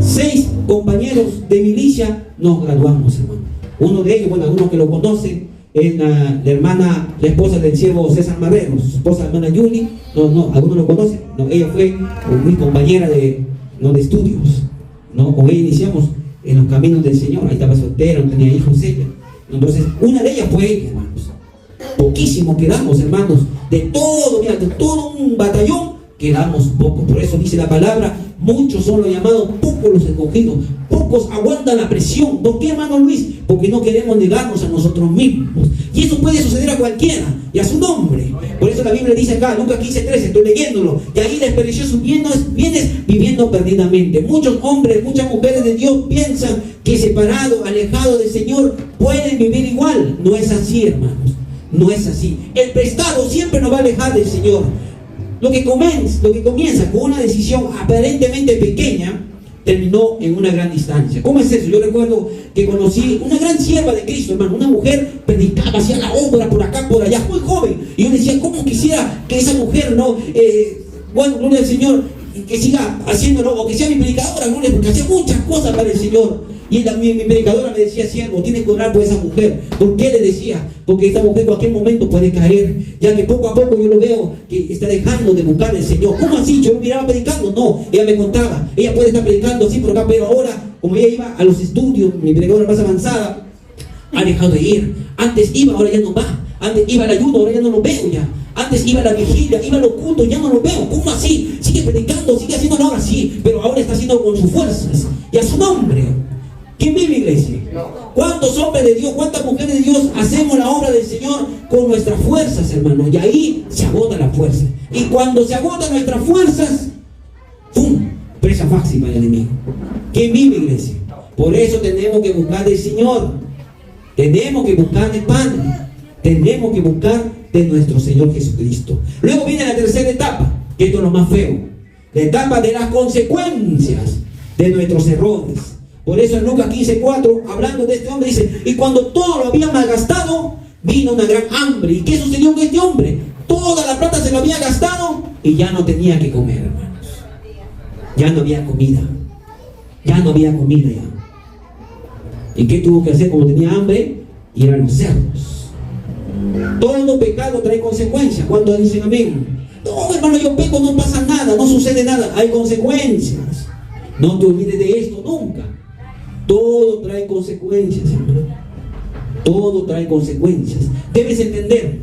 6 compañeros de milicia nos graduamos, hermano. Uno de ellos, bueno, algunos que lo conocen, es la esposa del siervo César Marrero, su esposa, hermana Yuli. No, algunos lo conocen. No, ella fue mi compañera de estudios. No, con ella iniciamos en los caminos del Señor. Ahí estaba soltera, no tenía hijos ella. Entonces, una de ellas fue ella, hermanos. Poquísimos quedamos, hermanos. De todo un batallón, quedamos pocos. Por eso dice la palabra, muchos son los llamados, pocos los escogidos. Pocos aguantan la presión. ¿Por qué, hermano Luis? Porque no queremos negarnos a nosotros mismos. Y eso puede suceder a cualquiera, y a su nombre. Por eso la Biblia dice acá, Lucas 15:13, estoy leyéndolo, y ahí desperdició sus bienes viviendo perdidamente. Muchos hombres, muchas mujeres de Dios piensan que separados, alejados del Señor, pueden vivir igual. No es así, hermanos. No es así. El prestado siempre nos va a alejar del Señor. Lo que comienza con una decisión aparentemente pequeña, terminó en una gran distancia. ¿Cómo es eso? Yo recuerdo que conocí una gran sierva de Cristo, hermano. Una mujer predicaba, hacía la obra por acá, por allá, muy joven. Y yo decía, ¿cómo quisiera que esa mujer, bueno, gloria al Señor, que siga haciéndolo, o que sea mi predicadora, gloria, porque hacía muchas cosas para el Señor? Y mi predicadora me decía, siervo, tienes que orar por esa mujer. ¿Por qué? Le decía, porque esta mujer en cualquier momento puede caer, ya que poco a poco yo lo veo que está dejando de buscar al Señor. ¿Cómo así? Yo me miraba predicando. No, ella me contaba, ella puede estar predicando así por acá, pero ahora, como ella iba a los estudios, mi predicadora más avanzada, ha dejado de ir. Antes iba, ahora ya no va. Antes iba al ayuno, ahora ya no lo veo ya. Antes iba a la vigilia, iba a los cultos, ya no lo veo. ¿Cómo así? Sigue predicando, sigue haciendo ahora sí, pero ahora está haciendo con sus fuerzas y a su nombre. ¿Quién vive, iglesia? ¿Cuántos hombres de Dios, cuántas mujeres de Dios hacemos la obra del Señor con nuestras fuerzas, hermano? Y ahí se agota la fuerza. Y cuando se agotan nuestras fuerzas, ¡pum!, presa fácil para el enemigo. ¿Quién vive, iglesia? Por eso tenemos que buscar del Señor. Tenemos que buscar del Padre. Tenemos que buscar de nuestro Señor Jesucristo. Luego viene la tercera etapa, que esto es lo más feo. La etapa de las consecuencias de nuestros errores. Por eso en Lucas 15:4, hablando de este hombre, dice, y cuando todo lo había malgastado, vino una gran hambre. ¿Y qué sucedió con este hombre? Toda la plata se lo había gastado y ya no tenía que comer, hermanos. Ya no había comida. Ya no había comida ya. ¿Y qué tuvo que hacer? Como tenía hambre, ir a los cerdos. Todo pecado trae consecuencias. ¿Cuántos dicen amén? No, hermano, yo peco, no pasa nada, no sucede nada. Hay consecuencias. No te olvides de esto nunca. Todo trae consecuencias, hermano. Todo trae consecuencias. Debes entender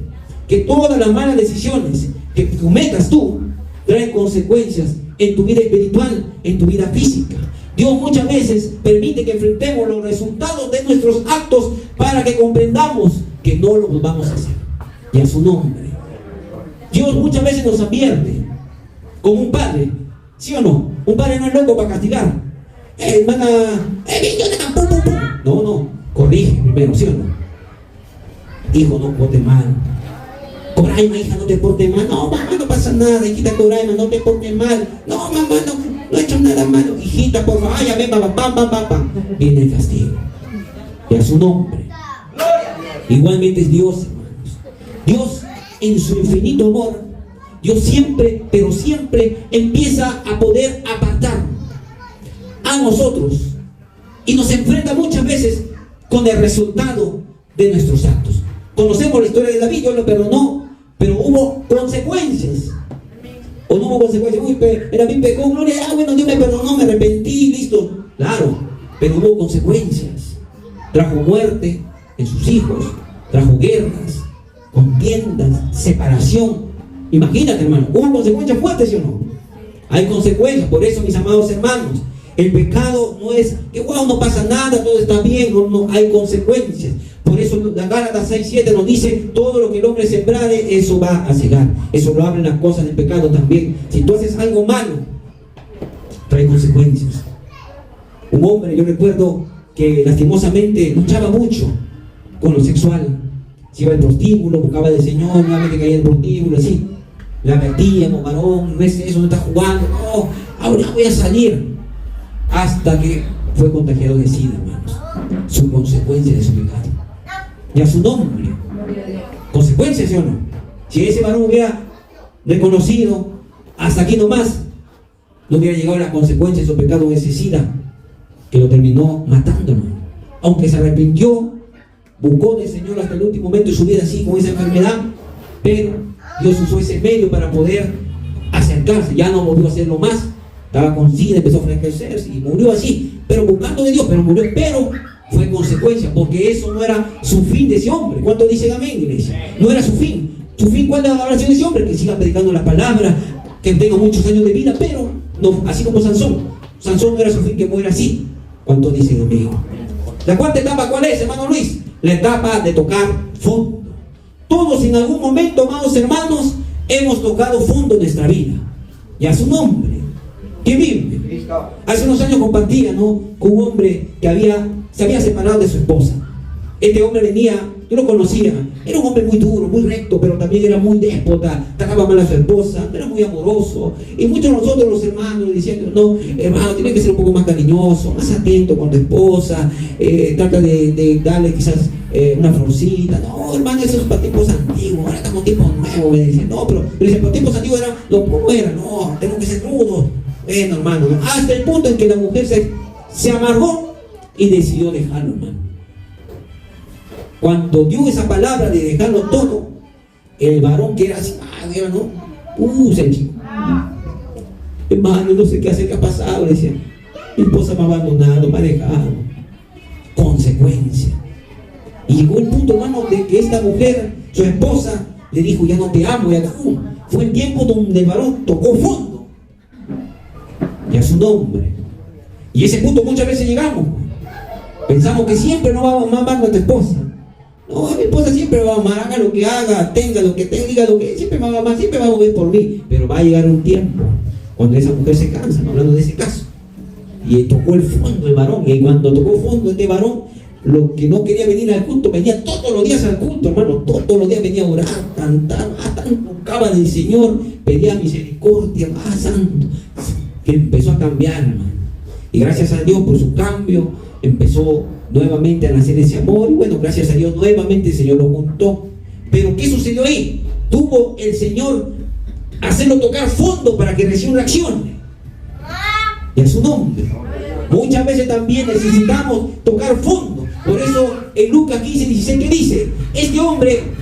que todas las malas decisiones que cometas tú traen consecuencias en tu vida espiritual, en tu vida física. Dios muchas veces permite que enfrentemos los resultados de nuestros actos para que comprendamos que no los vamos a hacer. Y a su nombre. Dios muchas veces nos advierte como un padre, ¿sí o no? Un padre no es loco para castigar. Hermana, no, corrige primero, ¿sí o no? Hijo, no porte mal. Coraima, hija, no te portes mal. No, mamá, no pasa nada, hijita Coraima, no te portes mal. No, mamá, no he hecho nada malo. Hijita, por favor, ya ven, papá, pam. Viene el castigo. Y a su nombre. Igualmente es Dios, hermanos. Dios, en su infinito amor, Dios siempre, pero siempre empieza a poder apartar a nosotros y nos enfrenta muchas veces con el resultado de nuestros actos. Conocemos la historia de David, Dios lo perdonó, pero hubo consecuencias. ¿O no hubo consecuencias? Uy, David pecó, gloria, bueno, Dios me perdonó, me arrepentí, listo. Claro, pero hubo consecuencias. Trajo muerte en sus hijos, trajo guerras, contiendas, separación. Imagínate, hermano, hubo consecuencias fuertes, ¿sí o no? Hay consecuencias. Por eso, mis amados hermanos, el pecado no es que wow, no pasa nada, todo está bien. No, hay consecuencias. Por eso la Gálatas 6:7 nos dice: todo lo que el hombre sembrare, eso va a cegar. Eso lo hablan las cosas del pecado también. Si tú haces algo malo, trae consecuencias. Un hombre, yo recuerdo que lastimosamente luchaba mucho con lo sexual. Se iba al prostíbulo, buscaba del Señor, nuevamente caía en el prostíbulo, así. Le advertíamos: varón, no es eso, no está jugando, no, ahora voy a salir. Hasta que fue contagiado de SIDA, hermanos. Su consecuencia de su pecado. Y a su nombre. Consecuencias, ¿sí o no? Si ese varón hubiera reconocido, hasta aquí nomás, no hubiera llegado a la consecuencia de su pecado, ese SIDA, que lo terminó matando, hermano. Aunque se arrepintió, buscó del Señor hasta el último momento de su vida, así con esa enfermedad, pero Dios usó ese medio para poder acercarse. Ya no volvió a hacerlo más. Estaba con SIDA, empezó a enflaquecerse y murió así, pero buscando de Dios, pero murió. Pero fue consecuencia, porque eso no era su fin de ese hombre. ¿Cuántos dicen amén, iglesia? No era su fin. ¿Su fin cuál era la oración de ese hombre? Que siga predicando la palabra, que tenga muchos años de vida, pero no, así como Sansón. Sansón no era su fin que muera así. ¿Cuántos dicen amén? La cuarta etapa, ¿cuál es, hermano Luis? La etapa de tocar fondo. Todos en algún momento, amados hermanos, hemos tocado fondo en nuestra vida. Y a su nombre. ¿Quién vive? Hace unos años compartía, ¿no?, con un hombre que se había separado de su esposa. Este hombre venía, yo lo conocía, era un hombre muy duro, muy recto, pero también era muy déspota, trataba mal a su esposa, era muy amoroso. Y muchos de nosotros, los hermanos, decían: no, hermano, tienes que ser un poco más cariñoso, más atento con tu esposa, trata de darle quizás una florcita. No, hermano, eso es para tiempos antiguos, ahora estamos en tiempos nuevos, me decían. No, pero para tiempos antiguos era lo como era, no, tenemos que ser rudos. Bueno, hermano, ¿no? Hasta el punto en que la mujer se amargó y decidió dejarlo, hermano. Cuando dio esa palabra de dejarlo todo, el varón que era así, ¿no? Se chico. Hermano, no sé qué hacer, qué ha pasado, le decía. Mi esposa me ha abandonado, me ha dejado. Consecuencia. Y llegó el punto, hermano, de que esta mujer, su esposa, le dijo: ya no te amo, ya no. Fue el tiempo donde el varón tocó fondo. Y a su nombre. Y ese punto muchas veces llegamos. Pensamos que siempre no vamos a amar a nuestra esposa. No, mi esposa siempre va a amar, haga lo que haga, tenga lo que tenga, diga lo que, siempre me va a amar, siempre va a mover por mí. Pero va a llegar un tiempo cuando esa mujer se cansa, hablando de ese caso. Y tocó el fondo el varón. Y cuando tocó fondo este varón, lo que no quería venir al culto, venía todos los días al culto, hermano. Todos los días venía a orar, cantar, buscaba del Señor, pedía misericordia, más santo. Que empezó a cambiar, hermano. Y gracias a Dios por su cambio, empezó nuevamente a nacer ese amor. Y bueno, gracias a Dios nuevamente el Señor lo juntó. Pero ¿qué sucedió ahí? Tuvo el Señor hacerlo tocar fondo para que recién reaccione. Y a su nombre. Muchas veces también necesitamos tocar fondo. Por eso en Lucas 15:16, ¿qué dice? Este hombre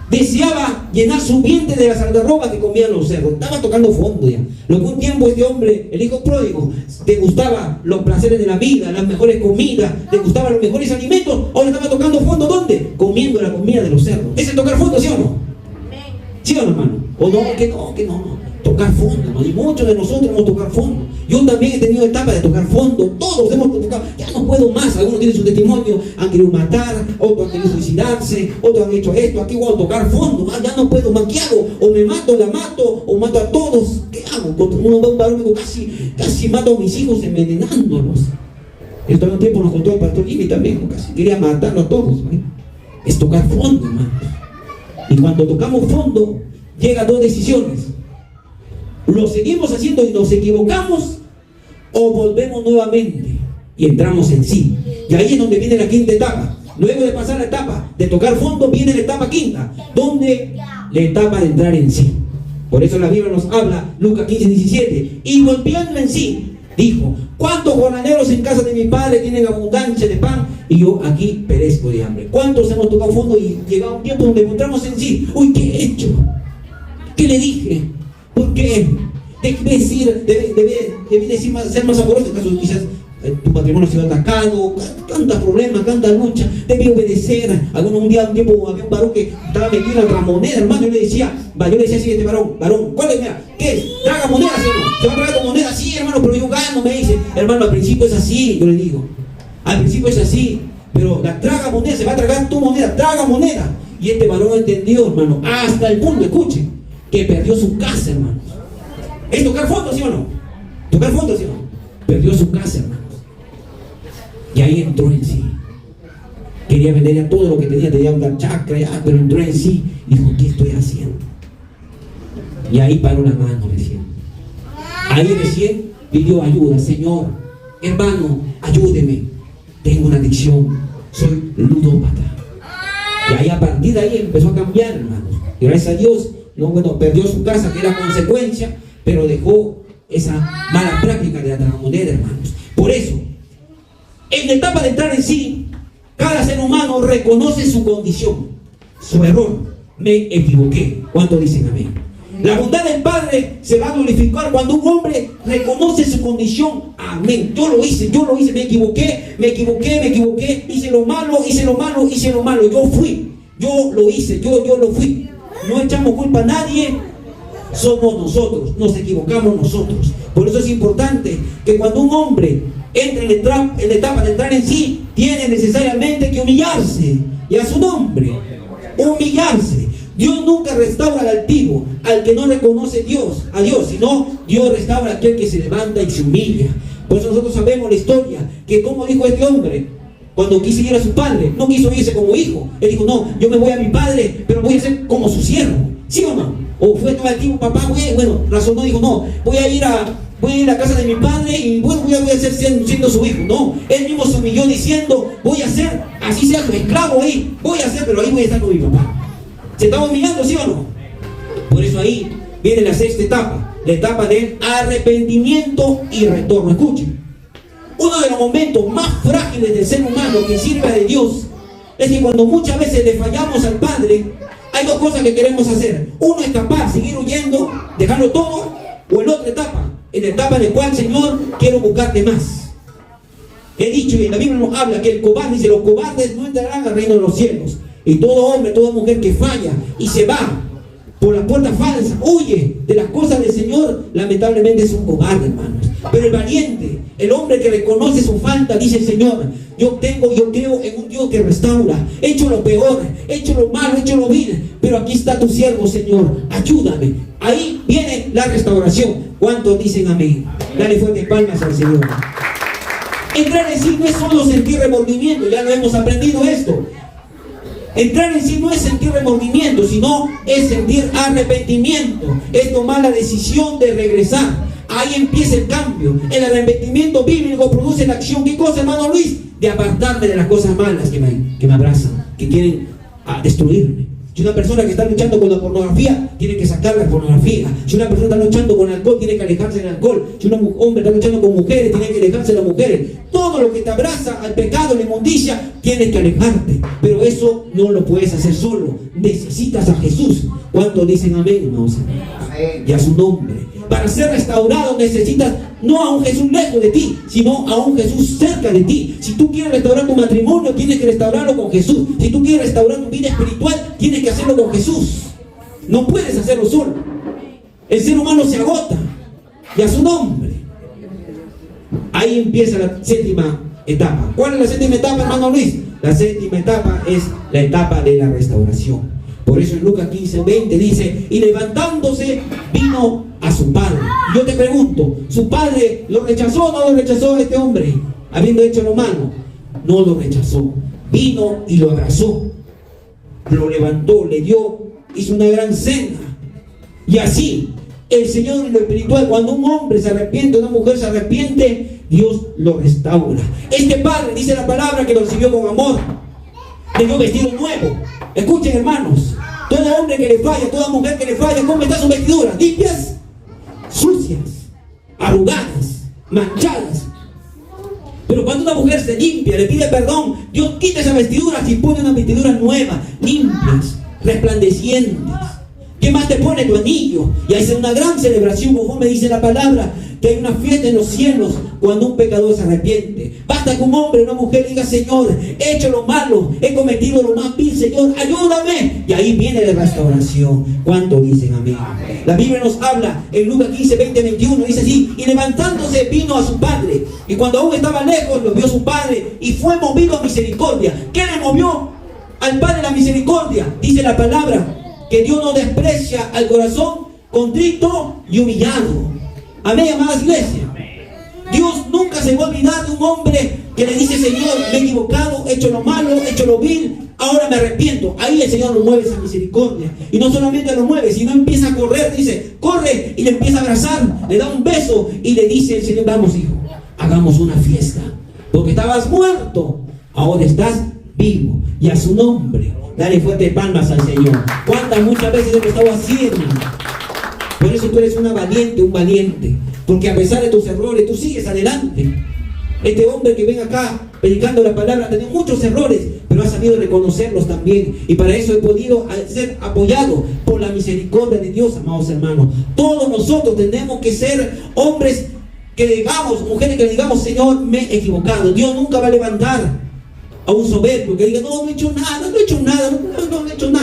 deseaba llenar su vientre de las algarrobas que comían los cerdos. Estaba tocando fondo ya. Lo que un tiempo este hombre, el hijo pródigo, te gustaba los placeres de la vida, las mejores comidas, te gustaban los mejores alimentos. Ahora estaba tocando fondo, ¿dónde? Comiendo la comida de los cerdos. ¿Ese es tocar fondo, sí o no? ¿Sí o no, hermano? O no, que no. Tocar fondo, hermano. Y muchos de nosotros hemos tocado fondo. Yo también he tenido etapa de tocar fondo. Todos hemos tocado. Ya no puedo más. Algunos tienen su testimonio. Han querido matar. Otros han querido suicidarse. Otros han hecho esto. Aquí voy a tocar fondo. Ya no puedo más. ¿Qué hago? O me mato, la mato. O mato a todos. ¿Qué hago? Un varón me casi mato a mis hijos envenenándolos. Esto en un tiempo nos contó el pastor Jimmy también. Casi quería matarlos a todos. Es tocar fondo, hermano. Y cuando tocamos fondo, llegan dos decisiones. Lo seguimos haciendo y nos equivocamos, o volvemos nuevamente y entramos en sí. Y ahí es donde viene la quinta etapa. Luego de pasar la etapa de tocar fondo, viene la etapa quinta, donde la etapa de entrar en sí. Por eso la Biblia nos habla, Lucas 15:17, y volviendo en sí, dijo: ¿cuántos jornaleros en casa de mi padre tienen abundancia de pan y yo aquí perezco de hambre? ¿Cuántos hemos tocado fondo y llegado un tiempo donde encontramos en sí? Uy, ¿qué he hecho? ¿Qué le dije? ¿Por qué? Debí decir ser más amoroso, quizás tu matrimonio ha sido atacado, tantos problemas, tanta lucha, debí obedecer. Un tiempo había un varón que estaba metido en la tragamoneda, hermano, yo le decía así a este varón, ¿cuál es? Mira, ¿qué es? Tragamoneda, ¿sí o no? ¿Se va a tragar con moneda? Sí, hermano, pero yo gano, me dice. Hermano, al principio es así, yo le digo. Al principio es así, pero la tragamoneda, se va a tragar tu moneda, tragamoneda. Y este varón entendió, hermano, hasta el punto, escuche, que perdió su casa, hermano. ¿Es tocar fondo, sí o no? ¿Tocar fondo, sí o no? Perdió su casa, hermanos. Y ahí entró en sí. Quería vender ya todo lo que tenía una chacra, ya, pero entró en sí. Dijo, ¿qué estoy haciendo? Y ahí paró la mano recién. Ahí recién pidió ayuda. Señor, hermano, ayúdeme. Tengo una adicción. Soy ludópata. Y ahí a partir de ahí empezó a cambiar, hermanos. Y gracias a Dios, perdió su casa, que era consecuencia, pero dejó esa mala práctica de la tragamoneda, hermanos. Por eso, en la etapa de entrar en sí, cada ser humano reconoce su condición, su error. Me equivoqué. ¿Cuántos dicen amén? La bondad del Padre se va a glorificar cuando un hombre reconoce su condición. Amén. Yo lo hice, me equivoqué, hice lo malo. Yo lo hice, yo lo fui. No echamos culpa a nadie, somos nosotros, nos equivocamos nosotros. Por eso es importante que cuando un hombre entre en la etapa de entrar en sí, tiene necesariamente que humillarse. Y a su nombre, humillarse. Dios nunca restaura al altivo, al que no reconoce a Dios, sino Dios restaura a aquel que se levanta y se humilla. Por eso nosotros sabemos la historia, que como dijo este hombre, cuando quiso ir a su padre, no quiso irse como hijo. Él dijo, no, yo me voy a mi padre, pero voy a ser como su siervo. ¿Sí o no? O fue todo el tiempo, papá, razonó, dijo, no, voy a ir a la casa de mi padre y voy a ser siendo su hijo. No, él mismo se humilló diciendo, voy a ser, así sea su esclavo ahí, voy a ser, pero ahí voy a estar con mi papá. ¿Se está humillando, sí o no? Por eso ahí viene la sexta etapa, la etapa del arrepentimiento y retorno. Escuchen, uno de los momentos más frágiles del ser humano que sirve de Dios es que cuando muchas veces le fallamos al Padre, hay dos cosas que queremos hacer. Uno, escapar, seguir huyendo, dejarlo todo, o en otra etapa, en la etapa en la cual, Señor, quiero buscarte más. He dicho, y en la Biblia nos habla que el cobarde, dice, los cobardes no entrarán al reino de los cielos. Y todo hombre, toda mujer que falla y se va por la puerta falsa, huye de las cosas del Señor, lamentablemente es un cobarde, hermanos. Pero el valiente, el hombre que reconoce su falta, dice, Señor, yo creo en un Dios que restaura. He hecho lo peor, he hecho lo malo, he hecho lo vil, pero aquí está tu siervo, Señor, ayúdame. Ahí viene la restauración. ¿Cuántos dicen amén? Dale fuertes palmas al Señor. Entrar en sí no es solo sentir remordimiento, ya lo hemos aprendido esto. Entrar en sí no es sentir remordimiento, sino es sentir arrepentimiento. Es tomar la decisión de regresar. Ahí empieza el cambio. El arrepentimiento bíblico produce la acción. ¿Qué cosa, hermano Luis? De apartarme de las cosas malas que me abrazan, que quieren destruirme. Si una persona que está luchando con la pornografía, tiene que sacar la pornografía. Si una persona está luchando con el alcohol, tiene que alejarse del alcohol. Si un hombre está luchando con mujeres, tiene que alejarse de las mujeres. Todo lo que te abraza al pecado, la inmundicia, tienes que alejarte. Pero eso no lo puedes hacer solo. Necesitas a Jesús. ¿Cuántos dicen amén, hermanos? Amén. Y a su nombre. Para ser restaurado necesitas no a un Jesús lejos de ti, sino a un Jesús cerca de ti. Si tú quieres restaurar tu matrimonio, tienes que restaurarlo con Jesús. Si tú quieres restaurar tu vida espiritual, tienes que hacerlo con Jesús. No puedes hacerlo solo. El ser humano se agota. Y a su nombre. Ahí empieza la séptima etapa. ¿Cuál es la séptima etapa, hermano Luis? La séptima etapa es la etapa de la restauración. Por eso en Lucas 15:20 dice, y levantándose vino a su padre. Yo te pregunto, ¿su padre lo rechazó o no lo rechazó a este hombre? Habiendo hecho lo malo, no lo rechazó. Vino y lo abrazó, lo levantó, le dio, hizo una gran cena. Y así, el Señor en lo espiritual, cuando un hombre se arrepiente, una mujer se arrepiente, Dios lo restaura. Este padre, dice la palabra, que lo recibió con amor, le dio vestido nuevo. Escuchen, hermanos, todo hombre que le falla, toda mujer que le falla, ¿cómo están sus vestiduras? Limpias, sucias, arrugadas, manchadas. Pero cuando una mujer se limpia, le pide perdón, Dios quita esas vestiduras y pone unas vestiduras nuevas, limpias, resplandecientes. ¿Qué más te pone? Tu anillo. Y hace una gran celebración, conforme dice la palabra, que hay una fiesta en los cielos cuando un pecador se arrepiente. Basta que un hombre o una mujer diga: Señor, he hecho lo malo, he cometido lo más vil, Señor, ayúdame. Y ahí viene la restauración. ¿Cuánto dicen amén? La Biblia nos habla en Lucas 15, 20, 21, dice así: y levantándose vino a su padre, y cuando aún estaba lejos lo vio su padre, y fue movido a misericordia. ¿Qué le movió al Padre la misericordia? Dice la palabra que Dios no desprecia al corazón contrito y humillado. Amén, amadas iglesias. Dios nunca se va a olvidar de un hombre que le dice: Señor, me he equivocado, he hecho lo malo, he hecho lo vil, ahora me arrepiento. Ahí el Señor lo mueve esa misericordia. Y no solamente lo mueve, sino empieza a correr, dice: corre, y le empieza a abrazar, le da un beso y le dice el Señor: vamos, hijo, hagamos una fiesta, porque estabas muerto, ahora estás vivo. Y a su nombre dale fuerte palmas al Señor. ¿Cuántas muchas veces hemos estado haciendo? Por eso tú eres una valiente, un valiente, porque a pesar de tus errores tú sigues adelante. Este hombre que ven acá predicando la palabra tiene muchos errores, pero ha sabido reconocerlos también, y para eso he podido ser apoyado por la misericordia de Dios, amados hermanos. Todos nosotros tenemos que ser hombres que digamos, mujeres que digamos: Señor, me he equivocado. Dios nunca va a levantar a un soberbio que diga: no he hecho nada, no he hecho nada.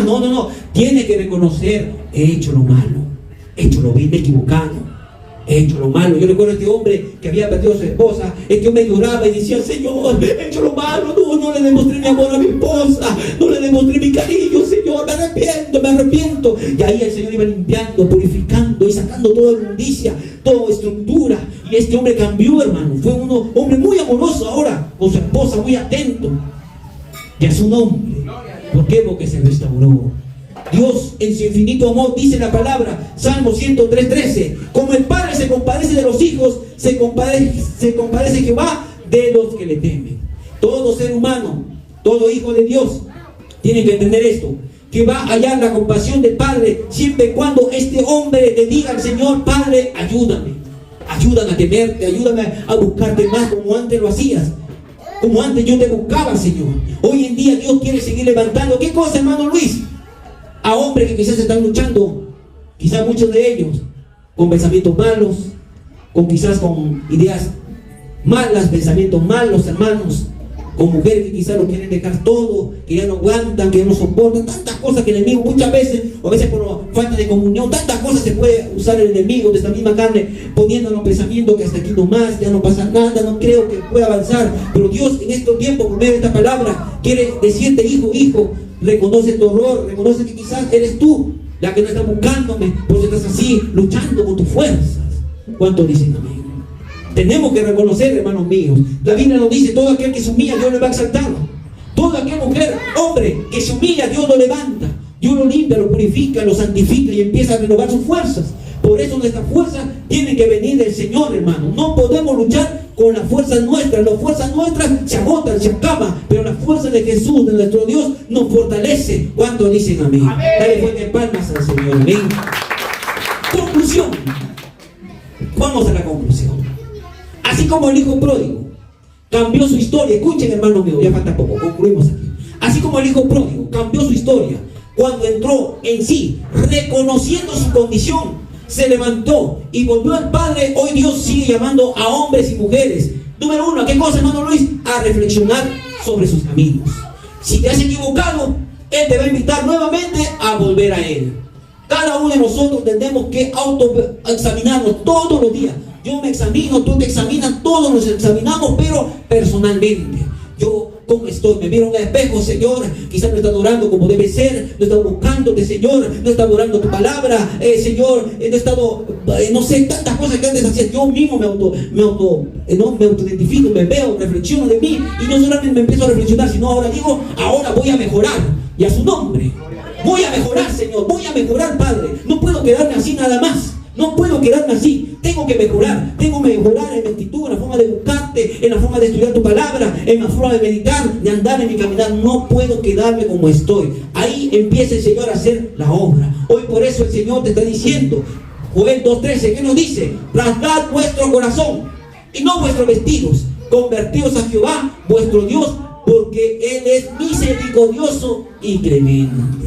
No. Tiene que reconocer: he hecho lo malo, he hecho lo vil, me he equivocado, he hecho lo malo. Yo recuerdo a este hombre que había perdido a su esposa. Este hombre lloraba y decía: Señor, he hecho lo malo, no le demostré mi amor a mi esposa, no le demostré mi cariño, Señor, me arrepiento. Y ahí el Señor iba limpiando, purificando y sacando toda inmundicia, toda estructura. Y este hombre cambió, hermano. Fue un hombre muy amoroso ahora con su esposa, muy atento. Y a su nombre. ¿Por qué? Porque se restauró. Dios en su infinito amor, dice la palabra, Salmo 103:13: como el Padre se compadece de los hijos, se compadece Jehová de los que le temen. Todo ser humano, todo hijo de Dios tiene que entender esto, que va a hallar la compasión del Padre siempre y cuando este hombre le diga al Señor: Padre, ayúdame a temerte, ayúdame a buscarte más como antes lo hacías, como antes yo te buscaba, Señor. Hoy en día Dios quiere seguir levantando, ¿qué cosa, hermano Luis? A hombres que quizás están luchando, quizás muchos de ellos con pensamientos malos, quizás con ideas malas, pensamientos malos, hermanos, con mujeres que quizás lo quieren dejar todo, que ya no aguantan, que ya no soportan, tantas cosas que el enemigo muchas veces, o a veces por falta de comunión, tantas cosas se puede usar el enemigo de esta misma carne, poniéndonos pensamientos que hasta aquí nomás, ya no pasa nada, no creo que pueda avanzar. Pero Dios en estos tiempos, por medio de esta palabra, quiere decirte: hijo, reconoce tu error, reconoce que quizás eres tú la que no está buscándome, porque estás así, luchando con tus fuerzas. ¿Cuántos dicen amén? Tenemos que reconocer, hermanos míos. La Biblia nos dice: todo aquel que se humilla, Dios le va a exaltar. Toda aquella mujer, hombre, que se humilla, Dios lo levanta. Dios lo limpia, lo purifica, lo santifica y empieza a renovar sus fuerzas. Por eso nuestras fuerzas tienen que venir del Señor, hermano. No podemos luchar con las fuerzas nuestras. Las fuerzas nuestras se agotan, se acaban, pero la fuerza de Jesús, de nuestro Dios, nos fortalece. ¿Cuántos dicen amén? Dale fuerte palmas al Señor. Amén. Conclusión. Vamos a la conclusión. Así como el hijo pródigo cambió su historia. Escuchen, hermano mío, ya falta poco, concluimos aquí. Así como el hijo pródigo cambió su historia cuando entró en sí, reconociendo su condición, se levantó y volvió al Padre. Hoy Dios sigue llamando a hombres y mujeres. Número uno, ¿qué cosa, hermano Luis? A reflexionar sobre sus caminos. Si te has equivocado, Él te va a invitar nuevamente a volver a Él. Cada uno de nosotros tenemos que autoexaminarnos todos los días. Yo me examino, tú te examinas, todos nos examinamos, pero personalmente. Yo, ¿cómo estoy? Me miro en el espejo, Señor. Quizás no he estado orando como debe ser, no he estado buscándote, Señor, no he estado orando tu palabra, Señor, no he estado, no sé, tantas cosas que antes hacía. Yo mismo me autoidentifico, me veo, reflexiono de mí, y no solamente me empiezo a reflexionar, sino ahora digo: ahora voy a mejorar, y a su nombre. Voy a mejorar, Señor, voy a mejorar, Padre. No puedo quedarme así nada más. No puedo quedarme así, tengo que mejorar en mi actitud, en la forma de buscarte, en la forma de estudiar tu palabra, en la forma de meditar, de andar en mi caminar. No puedo quedarme como estoy. Ahí empieza el Señor a hacer la obra. Hoy por eso el Señor te está diciendo, Joel 2:13, ¿qué nos dice? Rasgad vuestro corazón y no vuestros vestidos, convertíos a Jehová vuestro Dios, porque Él es misericordioso y clemente.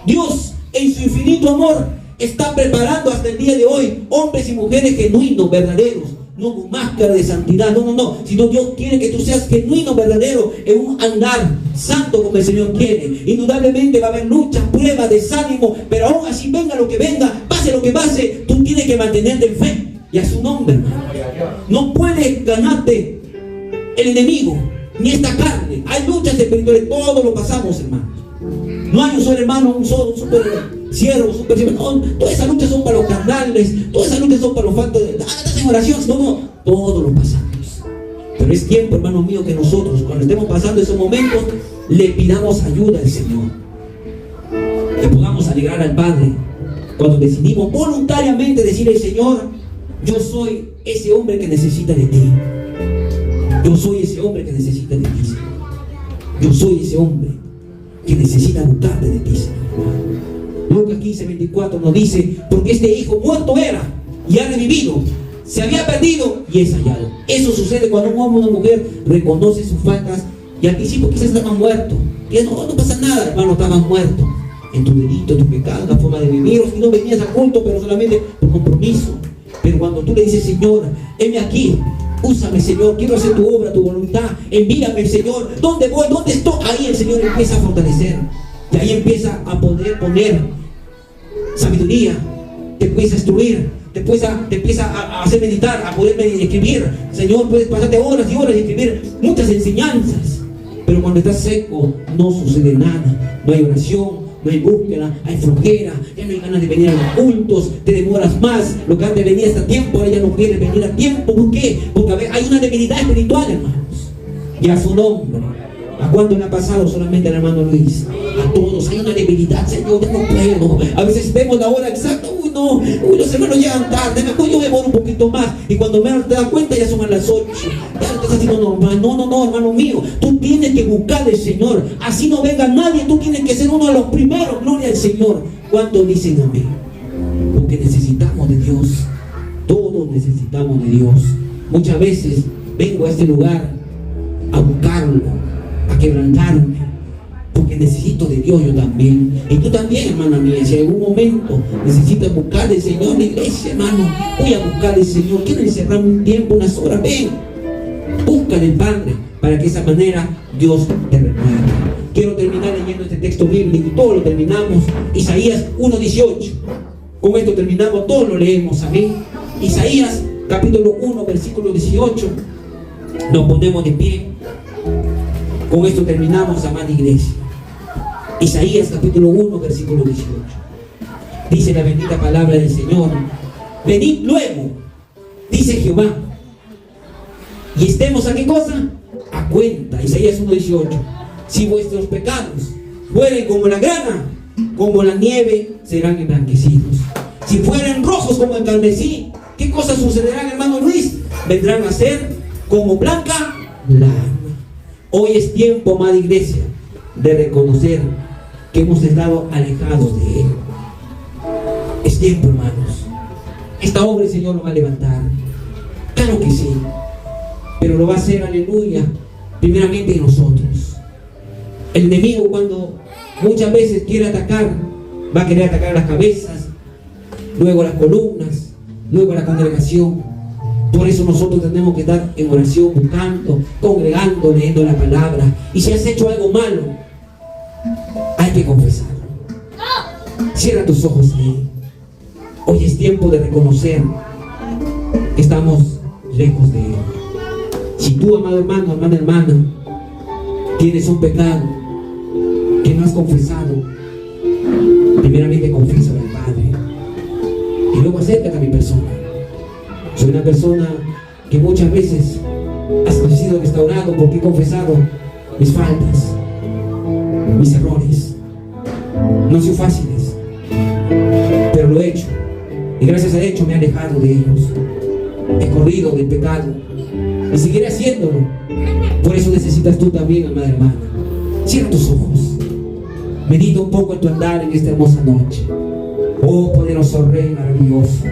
Dios, en su infinito amor, está preparando hasta el día de hoy hombres y mujeres genuinos, verdaderos, no con máscara de santidad, no, sino Dios quiere que tú seas genuino, verdadero, en un andar santo como el Señor quiere. Indudablemente va a haber luchas, pruebas, desánimo, pero aún así venga lo que venga, pase lo que pase, tú tienes que mantenerte en fe y a su nombre, hermano. No puedes ganarte el enemigo, ni esta carne. Hay luchas espirituales, todos lo pasamos, hermano. No hay un solo hermano, un solo super siervo, super siervo. No, todas esas luchas son para los carnales, todas esas luchas son para los faltos de estás en oración. No, todos lo pasamos. Pero es tiempo, hermano mío, que nosotros, cuando estemos pasando esos momentos, le pidamos ayuda al Señor. Que podamos alegrar al Padre cuando decidimos voluntariamente decirle: Señor, yo soy ese hombre que necesita de ti. Yo soy ese hombre que necesita de ti, Señor. Yo soy ese hombre que necesita buscarte de ti, Señor. Lucas 15:24 nos dice: porque este hijo muerto era y ha revivido, se había perdido y es hallado. Eso sucede cuando un hombre o una mujer reconoce sus faltas, y al principio quizás estaban muertos. Y no pasa nada, hermano, estaban muertos en tu delito, en tu pecado, en la forma de vivir, o si no venías al culto, pero solamente por compromiso. Pero cuando tú le dices: Señor, heme aquí, úsame, Señor, quiero hacer tu obra, tu voluntad, envíame, Señor, ¿dónde voy? ¿Dónde estoy? Ahí el Señor empieza a fortalecer, y ahí empieza a poder poner sabiduría, te empieza a instruir, te empieza a hacer meditar, a poder escribir. Señor, puedes pasarte horas y horas y escribir muchas enseñanzas, pero cuando estás seco no sucede nada. No hay oración, no hay búsqueda, hay flojera, ya no hay ganas de venir a los cultos, te demoras más. Lo que antes venía hasta tiempo, ahora ya no quieres venir a tiempo. ¿Por qué? Porque hay una debilidad espiritual, hermanos. Y a su nombre, ¿a cuánto le ha pasado solamente al hermano Luis? A todos, hay una debilidad, Señor, ya no puedo. A veces vemos la hora exacta, los hermanos llegan tarde, mejor yo demoro un poquito más. Y cuando me das cuenta ya son a las 8. Ya no estás haciendo normal. No, hermano mío, tú tienes que buscar al Señor. Así no venga nadie, tú tienes que ser uno de los primeros. Gloria al Señor. ¿Cuántos dicen amén? Porque necesitamos de Dios. Todos necesitamos de Dios. Muchas veces vengo a este lugar a buscarlo, a quebrantarme, porque necesito de Dios yo también. Y tú también, hermana mía, si en algún momento necesitas buscar al Señor, la iglesia, hermano, voy a buscar al Señor. Quiero encerrarme un tiempo, unas horas. Ven, búscale al Padre, para que de esa manera Dios te renueve. Quiero terminar leyendo este texto bíblico, y todos lo terminamos. Isaías 1:18. Con esto terminamos, todos lo leemos, amén. Isaías capítulo 1, versículo 18. Nos ponemos de pie. Con esto terminamos, amada iglesia. Isaías capítulo 1, versículo 18. Dice la bendita palabra del Señor: venid luego, dice Jehová, y estemos a qué cosa, a cuenta. Isaías 1:18. Si vuestros pecados fueren como la grana, como la nieve, serán emblanquecidos. Si fueren rojos como el carmesí, ¿qué cosas sucederán, hermano Luis? Vendrán a ser como blanca lana. Hoy es tiempo, amada iglesia, de reconocer que hemos estado alejados de Él. Es tiempo, hermanos. Esta obra el Señor lo va a levantar. Claro que sí. Pero lo va a hacer, aleluya, primeramente en nosotros. El enemigo, cuando muchas veces quiere atacar, va a querer atacar las cabezas, luego las columnas, luego la congregación. Por eso nosotros tenemos que estar en oración, buscando, congregando, leyendo la palabra. Y si has hecho algo malo, hay que confesarlo. Cierra tus ojos ahí. Hoy es tiempo de reconocer que estamos lejos de Él. Si tú, amado hermano, amada hermana, tienes un pecado que no has confesado, primeramente confiésalo al Padre y luego acércate a mi persona. Soy una persona que muchas veces ha sido restaurado porque he confesado mis faltas, mis errores. No han sido fáciles, pero lo he hecho, y gracias a hecho me he alejado de ellos. He corrido del pecado y seguiré haciéndolo. Por eso necesitas tú también, amada hermana. Cierra tus ojos, medita un poco en tu andar en esta hermosa noche. Oh poderoso Rey maravilloso,